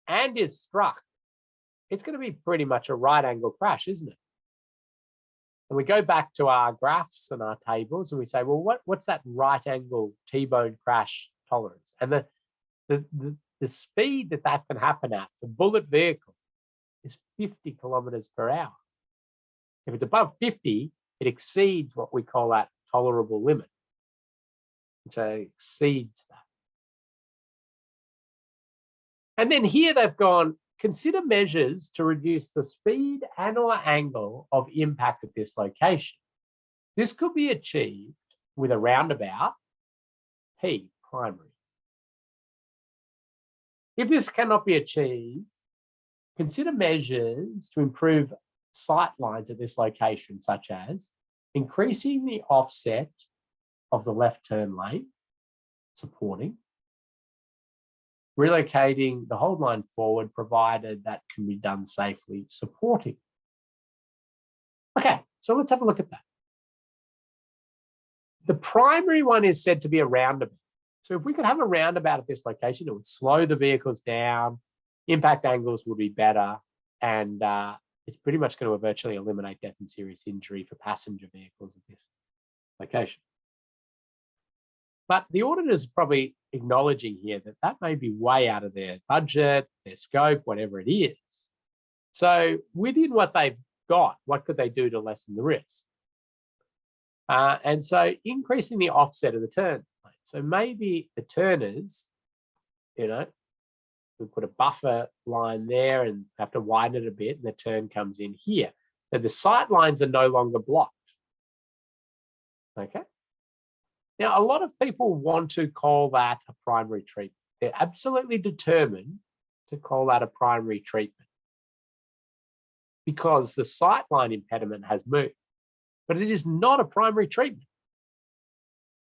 and is struck, it's going to be pretty much a right angle crash, isn't it? And we go back to our graphs and our tables and we say, well, what's that right angle T-bone crash tolerance? And the speed that can happen at the bullet vehicle is 50 km/h. If it's above 50, it exceeds what we call that tolerable limit. So it exceeds that. And then here they've gone, consider measures to reduce the speed and or angle of impact at this location. This could be achieved with a roundabout, P, primary. If this cannot be achieved, consider measures to improve sight lines at this location, such as increasing the offset of the left turn lane, supporting, relocating the hold line forward, provided that can be done safely, supporting. Okay, so let's have a look at that. The primary one is said to be a roundabout. So if we could have a roundabout at this location, it would slow the vehicles down, impact angles would be better, and it's pretty much going to virtually eliminate death and serious injury for passenger vehicles at this location. But the auditor's probably acknowledging here that that may be way out of their budget, their scope, whatever it is. So within what they've got, what could they do to lessen the risk? And so increasing the offset of the turn lane. So maybe the turners, we put a buffer line there and have to widen it a bit, and the turn comes in here. So the sight lines are no longer blocked. Okay. Now, a lot of people want to call that a primary treatment. They're absolutely determined to call that a primary treatment because the sight line impediment has moved, but it is not a primary treatment.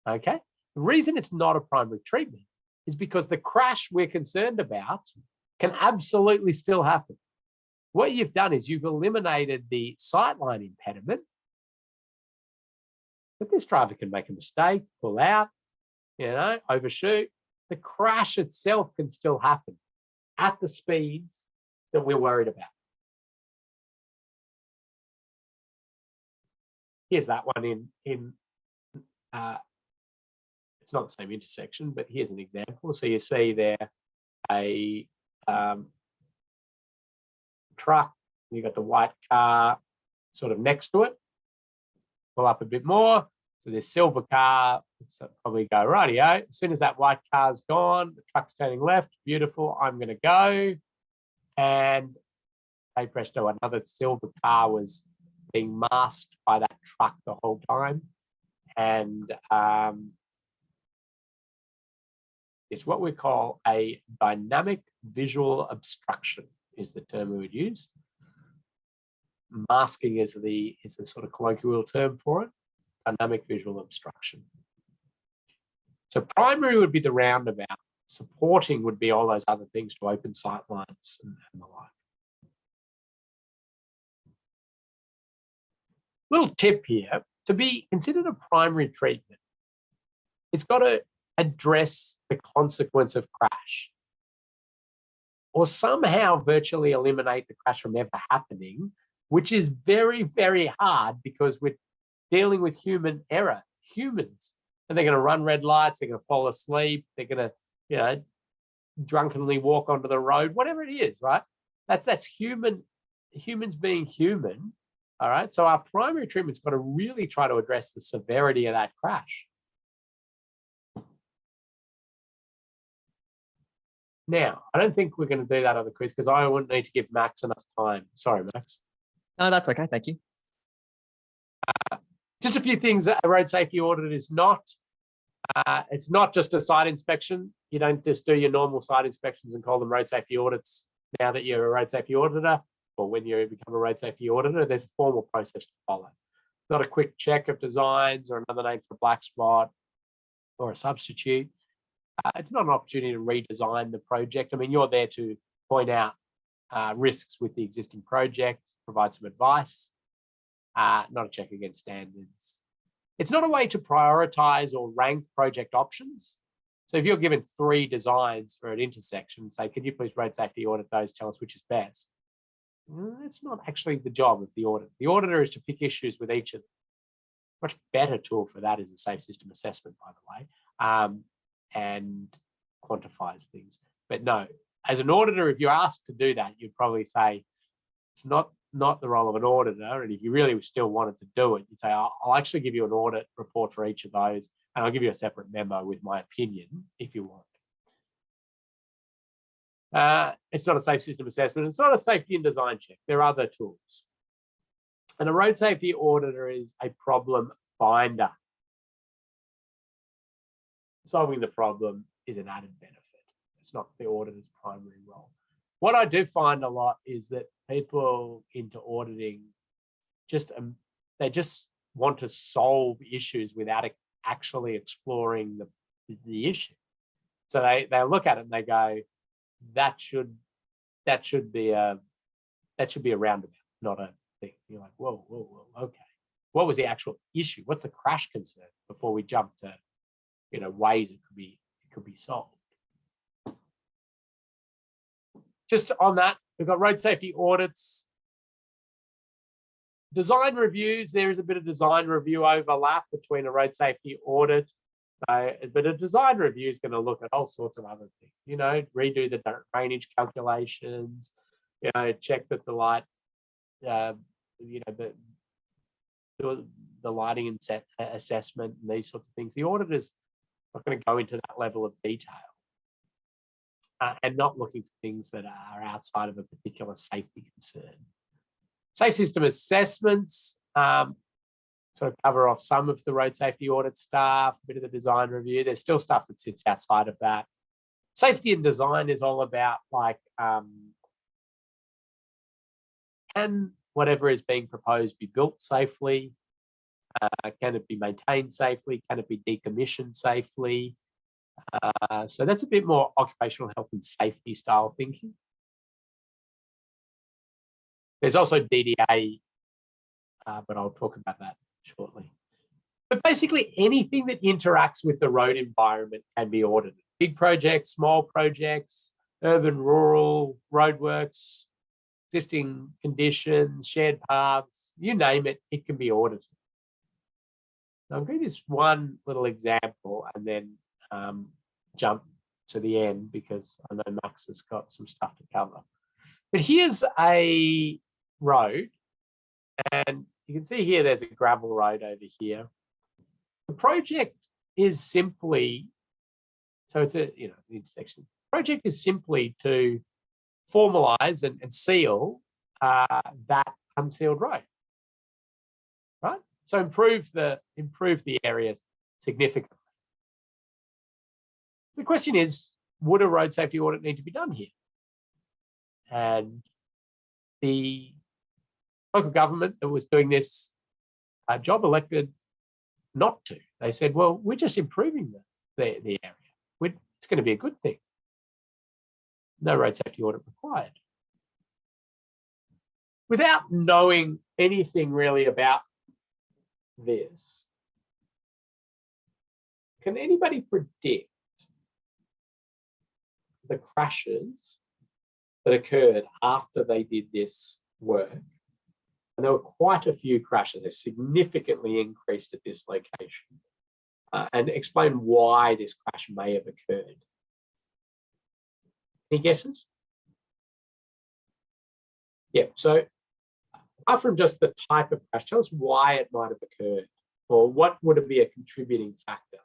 Okay. The reason it's not a primary treatment is because the crash we're concerned about can absolutely still happen. What you've done is you've eliminated the sightline impediment, but this driver can make a mistake, pull out, overshoot. The crash itself can still happen at the speeds that we're worried about. Here's that one in it's not the same intersection, but here's an example. So you see there a truck, you've got the white car sort of next to it. Pull up a bit more. So this silver car, so probably go rightio. As soon as that white car's gone, the truck's turning left. Beautiful. I'm going to go. And hey presto, another silver car was being masked by that truck the whole time. And it's what we call a dynamic visual obstruction is the term we would use. Masking is the sort of colloquial term for it, dynamic visual obstruction. So primary would be the roundabout. Supporting would be all those other things to open sight lines and the like. Little tip here, to be considered a primary treatment, it's got to address the consequence of crash or somehow virtually eliminate the crash from ever happening, which is very, very hard because we're dealing with human error, humans, and they're going to run red lights, they're going to fall asleep, they're going to, drunkenly walk onto the road, whatever it is, right? That's humans being human, all right? So our primary treatment's got to really try to address the severity of that crash. Now, I don't think we're going to do that on the quiz because I wouldn't need to give Max enough time. Sorry, Max. No, that's okay. Thank you. Just a few things that a road safety audit is not. It's not just a site inspection. You don't just do your normal site inspections and call them road safety audits now that you're a road safety auditor or when you become a road safety auditor. There's a formal process to follow. Not a quick check of designs or another name for a black spot or a substitute. It's not an opportunity to redesign the project. I mean, you're there to point out risks with the existing project, provide some advice, not a check against standards. It's not a way to prioritize or rank project options. So if you're given 3 designs for an intersection, say, can you please road safety audit those, tell us which is best? It's not actually the job of the auditor. The auditor is to pick issues with each of them. Much better tool for that is a safe system assessment, by the way. And quantifies things. But no, as an auditor, if you're asked to do that, you'd probably say it's not the role of an auditor. And if you really still wanted to do it, you'd say, I'll actually give you an audit report for each of those, and I'll give you a separate memo with my opinion if you want. It's not a safe system assessment. It's not a safety and design check. There are other tools. And a road safety auditor is a problem finder. Solving the problem is an added benefit. It's not the auditor's primary role. What I do find a lot is that people into auditing they just want to solve issues without actually exploring the issue. So they look at it and they go, that should be a roundabout, not a thing. You're like, whoa, okay. What was the actual issue? What's the crash concern before we jump to, ways it could be solved? Just on that, we've got road safety audits, design reviews. There is a bit of design review overlap between a road safety audit, but a design review is going to look at all sorts of other things. Redo the drainage calculations. Check that the light, the lighting and assessment and these sorts of things. The auditor's not going to go into that level of detail. And not looking for things that are outside of a particular safety concern. Safe system assessments sort of cover off some of the road safety audit stuff, a bit of the design review. There's still stuff that sits outside of that. Safety and design is all about can whatever is being proposed be built safely? Can it be maintained safely? Can it be decommissioned safely? So that's a bit more occupational health and safety style thinking. There's also DDA, but I'll talk about that shortly. But basically anything that interacts with the road environment can be audited. Big projects, small projects, urban, rural, roadworks, existing conditions, shared paths, you name it, it can be audited. Now, I'll give you this one little example and then jump to the end because I know Max has got some stuff to cover. But here's a road, and you can see here there's a gravel road over here. The project is simply, so it's a the intersection. The project is simply to formalize and seal that unsealed road, right? So improve the area significantly. The question is, would a road safety audit need to be done here? And the local government that was doing this job elected not to. They said, well, we're just improving the area. It's going to be a good thing. No road safety audit required. Without knowing anything really about this, can anybody predict the crashes that occurred after they did this work? And there were quite a few crashes. They significantly increased at this location. And explain why this crash may have occurred. Any guesses? Yeah, so apart from just the type of crash, tell us why it might have occurred, or what would it be a contributing factor?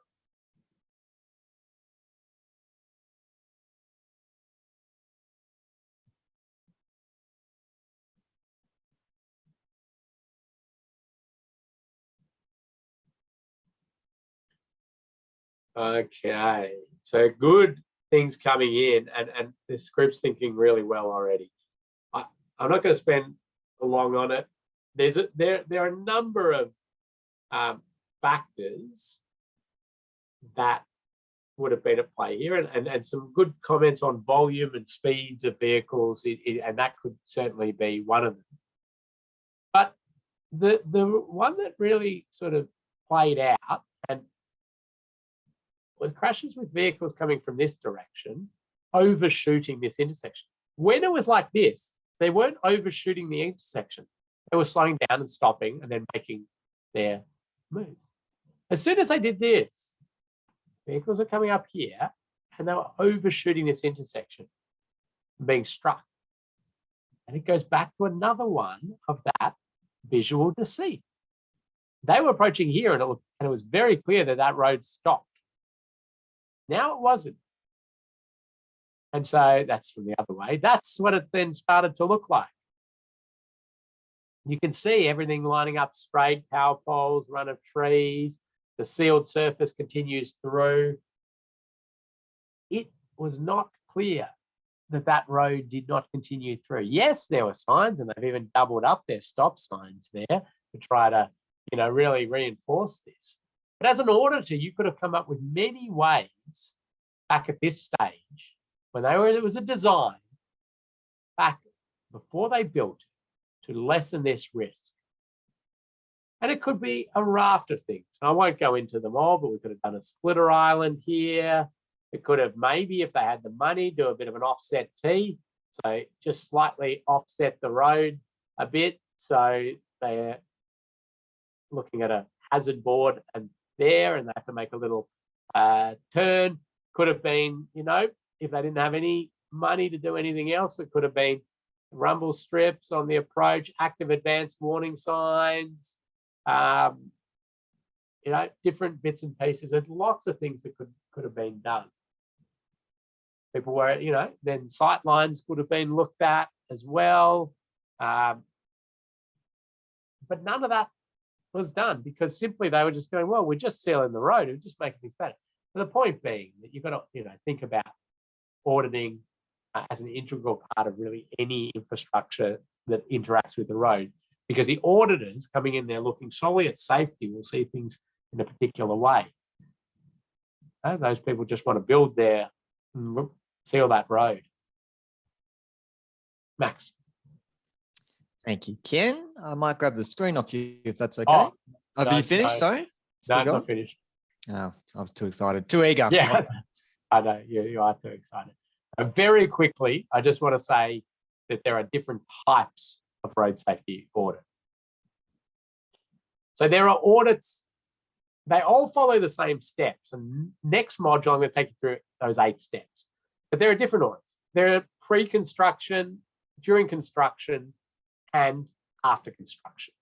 Okay, so good things coming in, and this group's thinking really well already. I'm not going to spend long on it. There are a number of factors that would have been at play here, and some good comments on volume and speeds of vehicles, and that could certainly be one of them. But the one that really sort of played out, and with crashes with vehicles coming from this direction, overshooting this intersection. When it was like this, they weren't overshooting the intersection. They were slowing down and stopping and then making their moves. As soon as they did this, vehicles are coming up here and they were overshooting this intersection and being struck. And it goes back to another one of that visual deceit. They were approaching here and it was very clear that that road stopped. Now it wasn't. And so that's from the other way. That's what it then started to look like. You can see everything lining up straight, power poles, run of trees, the sealed surface continues through. It was not clear that that road did not continue through. Yes, there were signs, and they've even doubled up their stop signs there to try to, really reinforce this. But as an auditor, you could have come up with many ways back at this stage it was a design back before they built it to lessen this risk. And it could be a raft of things. I won't go into them all, but we could have done a splitter island here. It could have maybe, if they had the money, do a bit of an offset T. So just slightly offset the road a bit. So they're looking at a hazard board and there, and they have to make a little turn. Could have been, if they didn't have any money to do anything else, it could have been rumble strips on the approach, active advanced warning signs, different bits and pieces, and lots of things that could have been done. People were, then sight lines would have been looked at as well. But none of that was done because simply they were just going, well, we're just sealing the road. We're just making things better. But the point being that you've got to, think about auditing as an integral part of really any infrastructure that interacts with the road, because the auditors coming in there looking solely at safety will see things in a particular way. Those people just want to build their, seal that road. Max. Thank you, Ken. I might grab the screen off you if that's okay. Oh, Have you finished? No. Sorry? No, not finished. Oh, I was too excited. Too eager. Yeah, I know. You are too excited. Very quickly, I just want to say that there are different types of road safety audit. So there are audits, they all follow the same steps. And next module, I'm going to take you through those 8 steps. But there are different audits. There are pre-construction, during construction, and after construction.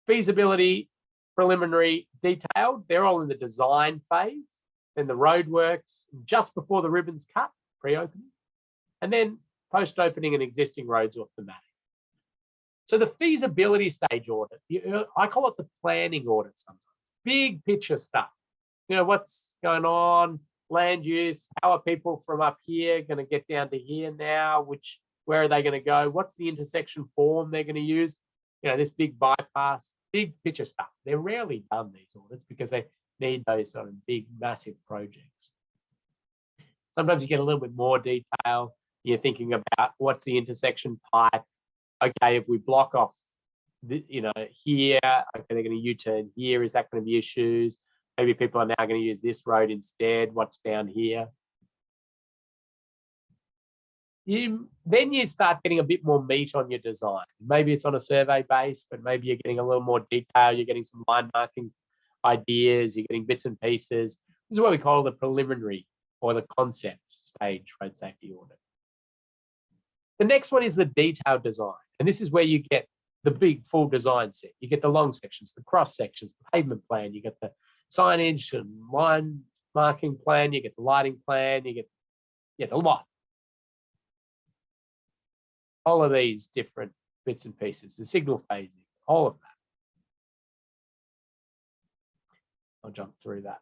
Feasibility, preliminary, detailed, they're all in the design phase. Then the road works just before the ribbon's cut, pre-opening. And then post-opening and existing roads are thematic. So the feasibility stage audit, I call it the planning audit sometimes. Big picture stuff. What's going on, land use, how are people from up here going to get down to here now, where are they going to go, what's the intersection form they're going to use, this big bypass, big picture stuff. They're rarely done, these audits, because they need those sort of big, massive projects. Sometimes you get a little bit more detail. You're thinking about what's the intersection type. Okay, if we block off, here, okay, they're going to U-turn here. Is that going to be issues? Maybe people are now going to use this road instead. What's down here? Then you start getting a bit more meat on your design. Maybe it's on a survey base, but maybe you're getting a little more detail. You're getting some line marking ideas. You're getting bits and pieces. This is what we call the preliminary or the concept stage road safety audit. The next one is the detailed design. And this is where you get the big full design set. You get the long sections, the cross sections, the pavement plan, you get the signage and line marking plan, you get the lighting plan, you get a lot. All of these different bits and pieces, the signal phasing, all of that. I'll jump through that.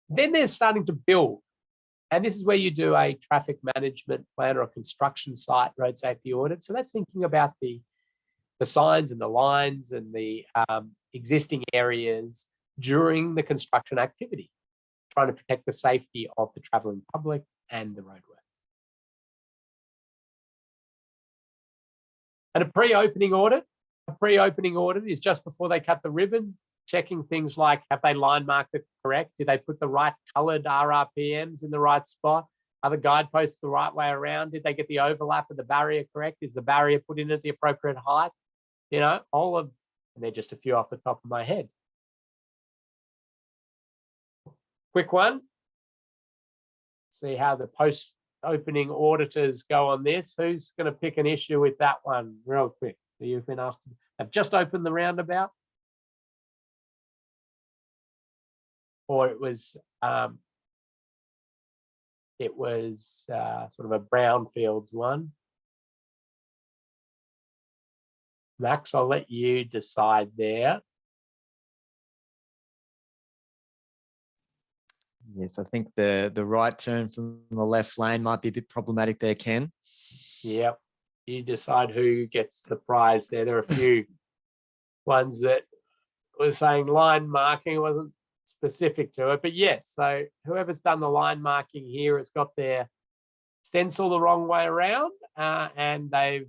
Then they're starting to build. And this is where you do a traffic management plan or a construction site road safety audit. So that's thinking about the signs and the lines and the existing areas during the construction activity, trying to protect the safety of the travelling public and the roadway. And a pre-opening audit is just before they cut the ribbon, checking things like, have they line marked it correct? Did they put the right coloured RRPMs in the right spot? Are the guideposts the right way around? Did they get the overlap of the barrier correct? Is the barrier put in at the appropriate height? And they're just a few off the top of my head. Quick one. See how the post-opening auditors go on this. Who's going to pick an issue with that one real quick? You've been asked to have just opened the roundabout. Or it was sort of a brownfields one. Max, I'll let you decide there. Yes, I think the right turn from the left lane might be a bit problematic there, Ken. Yep. You decide who gets the prize there. There are a few ones that were saying line marking wasn't specific to it. But yes, so whoever's done the line marking here has got their stencil the wrong way around, and they've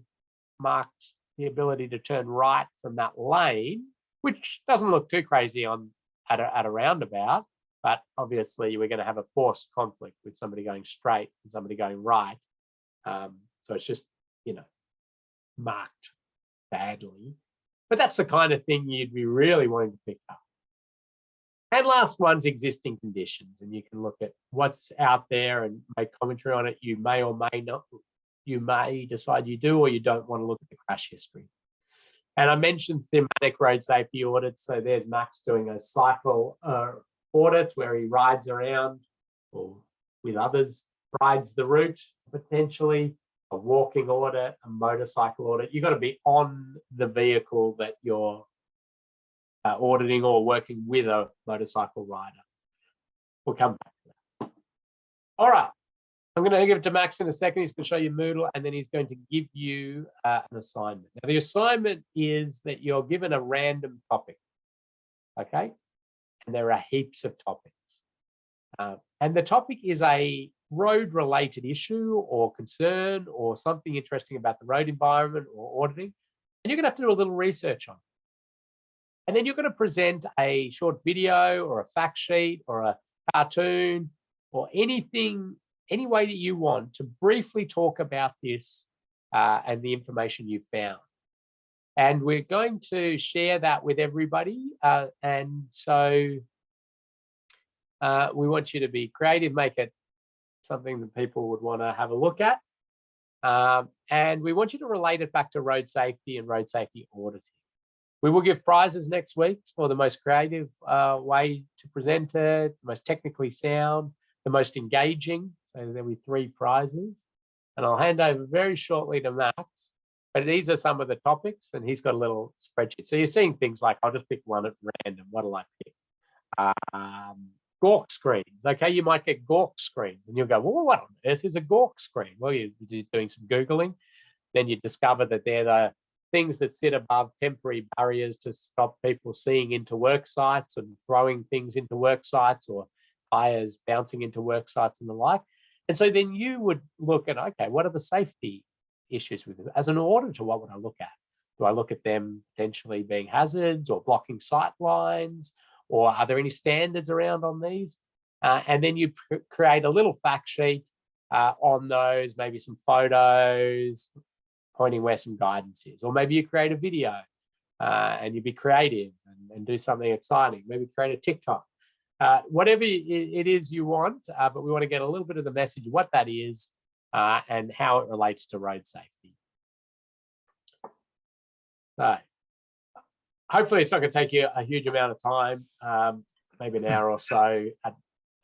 marked the ability to turn right from that lane, which doesn't look too crazy at a roundabout. But obviously, we're going to have a forced conflict with somebody going straight and somebody going right. So it's just, marked badly. But that's the kind of thing you'd be really wanting to pick up. And last one's existing conditions, and you can look at what's out there and make commentary on it. You may or may not, you may decide you do or you don't want to look at the crash history. And I mentioned thematic road safety audits. So there's Max doing a cycle audit where he rides around or with others, rides the route, potentially a walking audit, a motorcycle audit. You've got to be on the vehicle that you're auditing or working with a motorcycle rider. We'll come back to that. All right. I'm going to give it to Max in a second. He's going to show you Moodle, and then he's going to give you an assignment. Now, the assignment is that you're given a random topic, okay? And there are heaps of topics. And the topic is a road-related issue or concern or something interesting about the road environment or auditing. And you're going to have to do a little research on it. And then you're going to present a short video or a fact sheet or a cartoon or anything, any way that you want to briefly talk about this and the information you found. And we're going to share that with everybody. And so we want you to be creative, make it something that people would want to have a look at. And we want you to relate it back to road safety and road safety auditing. We will give prizes next week for the most creative way to present it, the most technically sound, the most engaging. So there'll be 3 prizes. And I'll hand over very shortly to Max. But these are some of the topics, and he's got a little spreadsheet. So you're seeing things like, I'll just pick one at random. What'll I pick? Gawk screens. Okay, you might get gawk screens, and you'll go, well, what on earth is a gawk screen? Well, you're doing some Googling. Then you discover that they're the things that sit above temporary barriers to stop people seeing into work sites and throwing things into work sites or tires bouncing into work sites and the like. And so then you would look at, okay, what are the safety issues with it? As an auditor, what would I look at? Do I look at them potentially being hazards or blocking sight lines? Or are there any standards around on these? And then you create a little fact sheet on those, maybe some photos, pointing where some guidance is. Or maybe you create a video and you be creative and do something exciting. Maybe create a TikTok. Whatever it is you want, but we want to get a little bit of the message of what that is and how it relates to road safety. So hopefully it's not going to take you a huge amount of time, maybe an hour or so,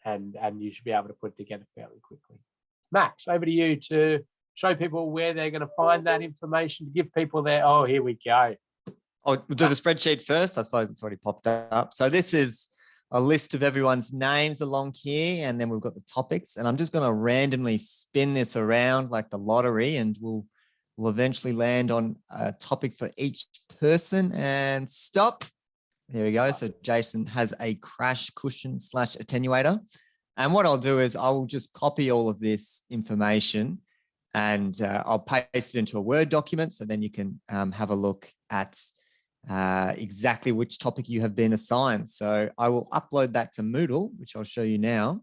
and you should be able to put it together fairly quickly. Max, over to you to show people where they're going to find that information, to give people their, oh, here we go. I'll do the spreadsheet first. I suppose it's already popped up. So this is a list of everyone's names along here, and then we've got the topics. And I'm just going to randomly spin this around like the lottery, and we'll eventually land on a topic for each person. And stop. There we go. So Jason has a crash cushion / attenuator. And what I'll do is I will just copy all of this information and I'll paste it into a Word document. So then you can have a look at exactly which topic you have been assigned. So I will upload that to Moodle, which I'll show you now.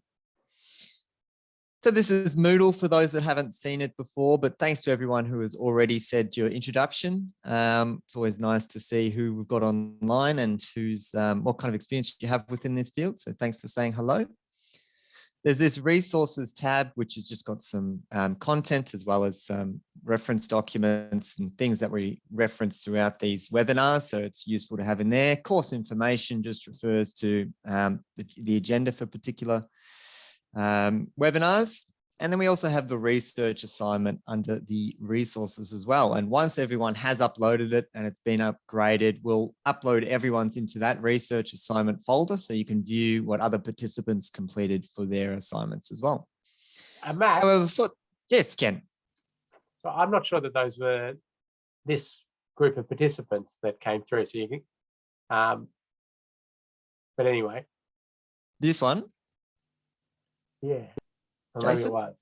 So this is Moodle for those that haven't seen it before, but thanks to everyone who has already said your introduction. It's always nice to see who we've got online and who's what kind of experience you have within this field. So thanks for saying hello. There's this resources tab, which has just got some content as well as some reference documents and things that we reference throughout these webinars. So it's useful to have in there. Course information just refers to the agenda for particular webinars. And then we also have the research assignment under the resources as well. And once everyone has uploaded it and it's been upgraded, we'll upload everyone's into that research assignment folder so you can view what other participants completed for their assignments as well. Max, However, yes, Ken. So I'm not sure that those were this group of participants that came through. So you can, but anyway, This one, Yeah. Or maybe it Jason? was.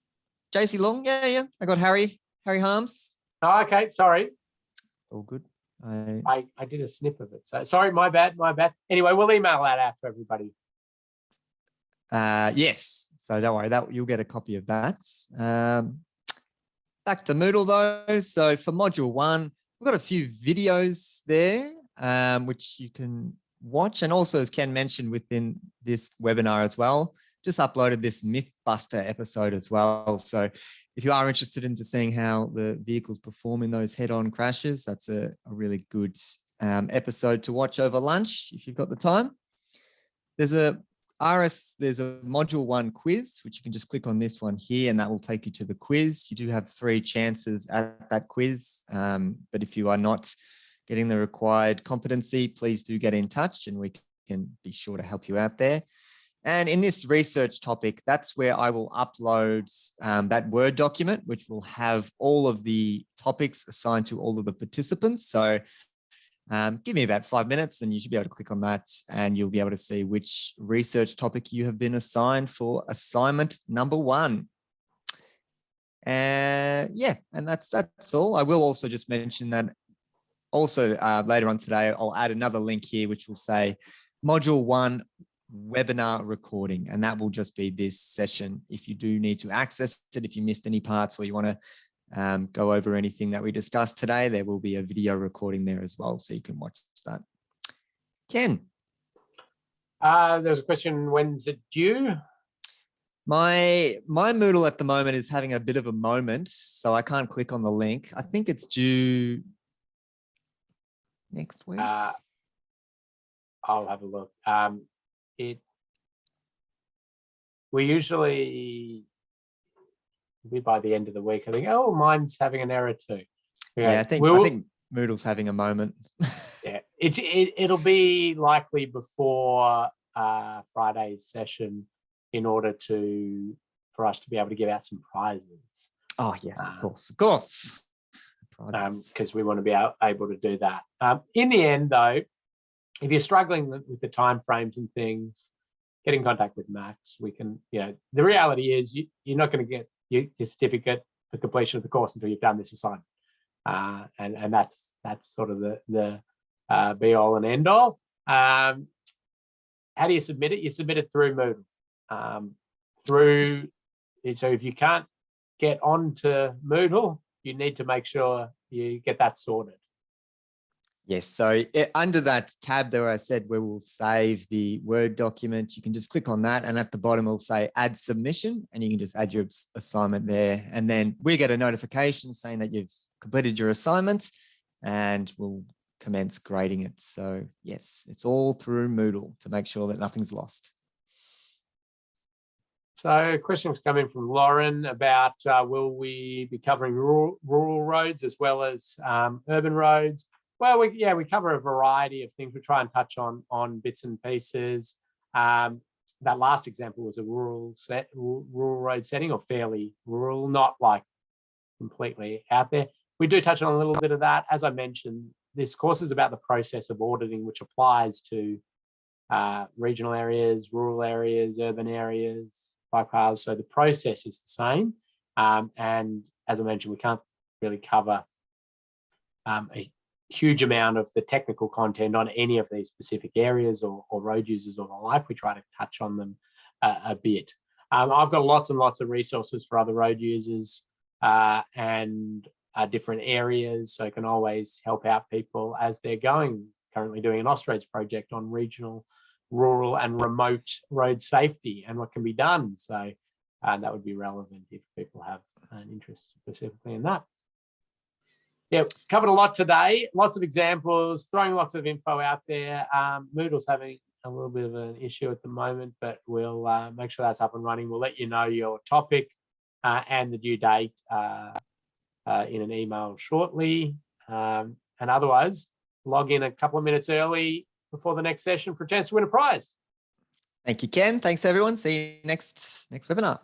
JC Long. Yeah. I got Harry Harms. Oh, okay. Sorry. It's all good. I did a snip of it. So sorry, my bad. Anyway, we'll email that out to everybody. Yes. So don't worry, that you'll get a copy of that. Back to Moodle though. So for module 1, we've got a few videos there, which you can watch. And also, as Ken mentioned within this webinar as well, just uploaded this Mythbuster episode as well. So if you are interested into seeing how the vehicles perform in those head-on crashes, that's a really good episode to watch over lunch if you've got the time. There's a module 1 quiz, which you can just click on this one here, and that will take you to the quiz. You do have 3 chances at that quiz, but if you are not getting the required competency, please do get in touch and we can be sure to help you out there. And in this research topic, that's where I will upload that Word document, which will have all of the topics assigned to all of the participants. So give me about 5 minutes and you should be able to click on that and you'll be able to see which research topic you have been assigned for assignment number 1. And that's all. I will also just mention that also later on today, I'll add another link here, which will say module 1 webinar recording, and that will just be this session. If you do need to access it, if you missed any parts or you want to go over anything that we discussed today, there will be a video recording there as well, so you can watch that. Ken? There's a question, when's it due? My Moodle at the moment is having a bit of a moment, so I can't click on the link. I think it's due next week. I'll have a look. We usually be by the end of the week. I think, oh, mine's having an error too. Yeah, I think Moodle's having a moment. Yeah, it'll be likely before Friday's session in order for us to be able to give out some prizes. Oh yes, of course. Because we want to be able to do that. In the end, though, if you're struggling with the time frames and things, get in contact with Max. We can, the reality is you're not going to get your certificate for completion of the course until you've done this assignment. And that's sort of the be all and end all. How do you submit it? You submit it through Moodle. So if you can't get onto Moodle, you need to make sure you get that sorted. Yes, so under that tab there, I said where we'll save the Word document, you can just click on that, and at the bottom it'll say add submission, and you can just add your assignment there, and then we get a notification saying that you've completed your assignments, and we'll commence grading it. So yes, it's all through Moodle to make sure that nothing's lost. So questions come in from Lauren about will we be covering rural roads as well as urban roads? Well, we cover a variety of things. We try and touch on bits and pieces. That last example was a rural road setting, or fairly rural, not like completely out there. We do touch on a little bit of that. As I mentioned, this course is about the process of auditing, which applies to regional areas, rural areas, urban areas, bike paths. So the process is the same. And as I mentioned, we can't really cover a huge amount of the technical content on any of these specific areas or road users or the like. We try to touch on them a bit. I've got lots and lots of resources for other road users and different areas, so I can always help out people as they're going. Currently doing an Austroads project on regional, rural and remote road safety and what can be done. So that would be relevant if people have an interest specifically in that. Yeah, covered a lot today, lots of examples, throwing lots of info out there. Moodle's having a little bit of an issue at the moment, but we'll make sure that's up and running. We'll let you know your topic and the due date in an email shortly. And otherwise, log in a couple of minutes early before the next session for a chance to win a prize. Thank you, Ken. Thanks, everyone. See you next webinar.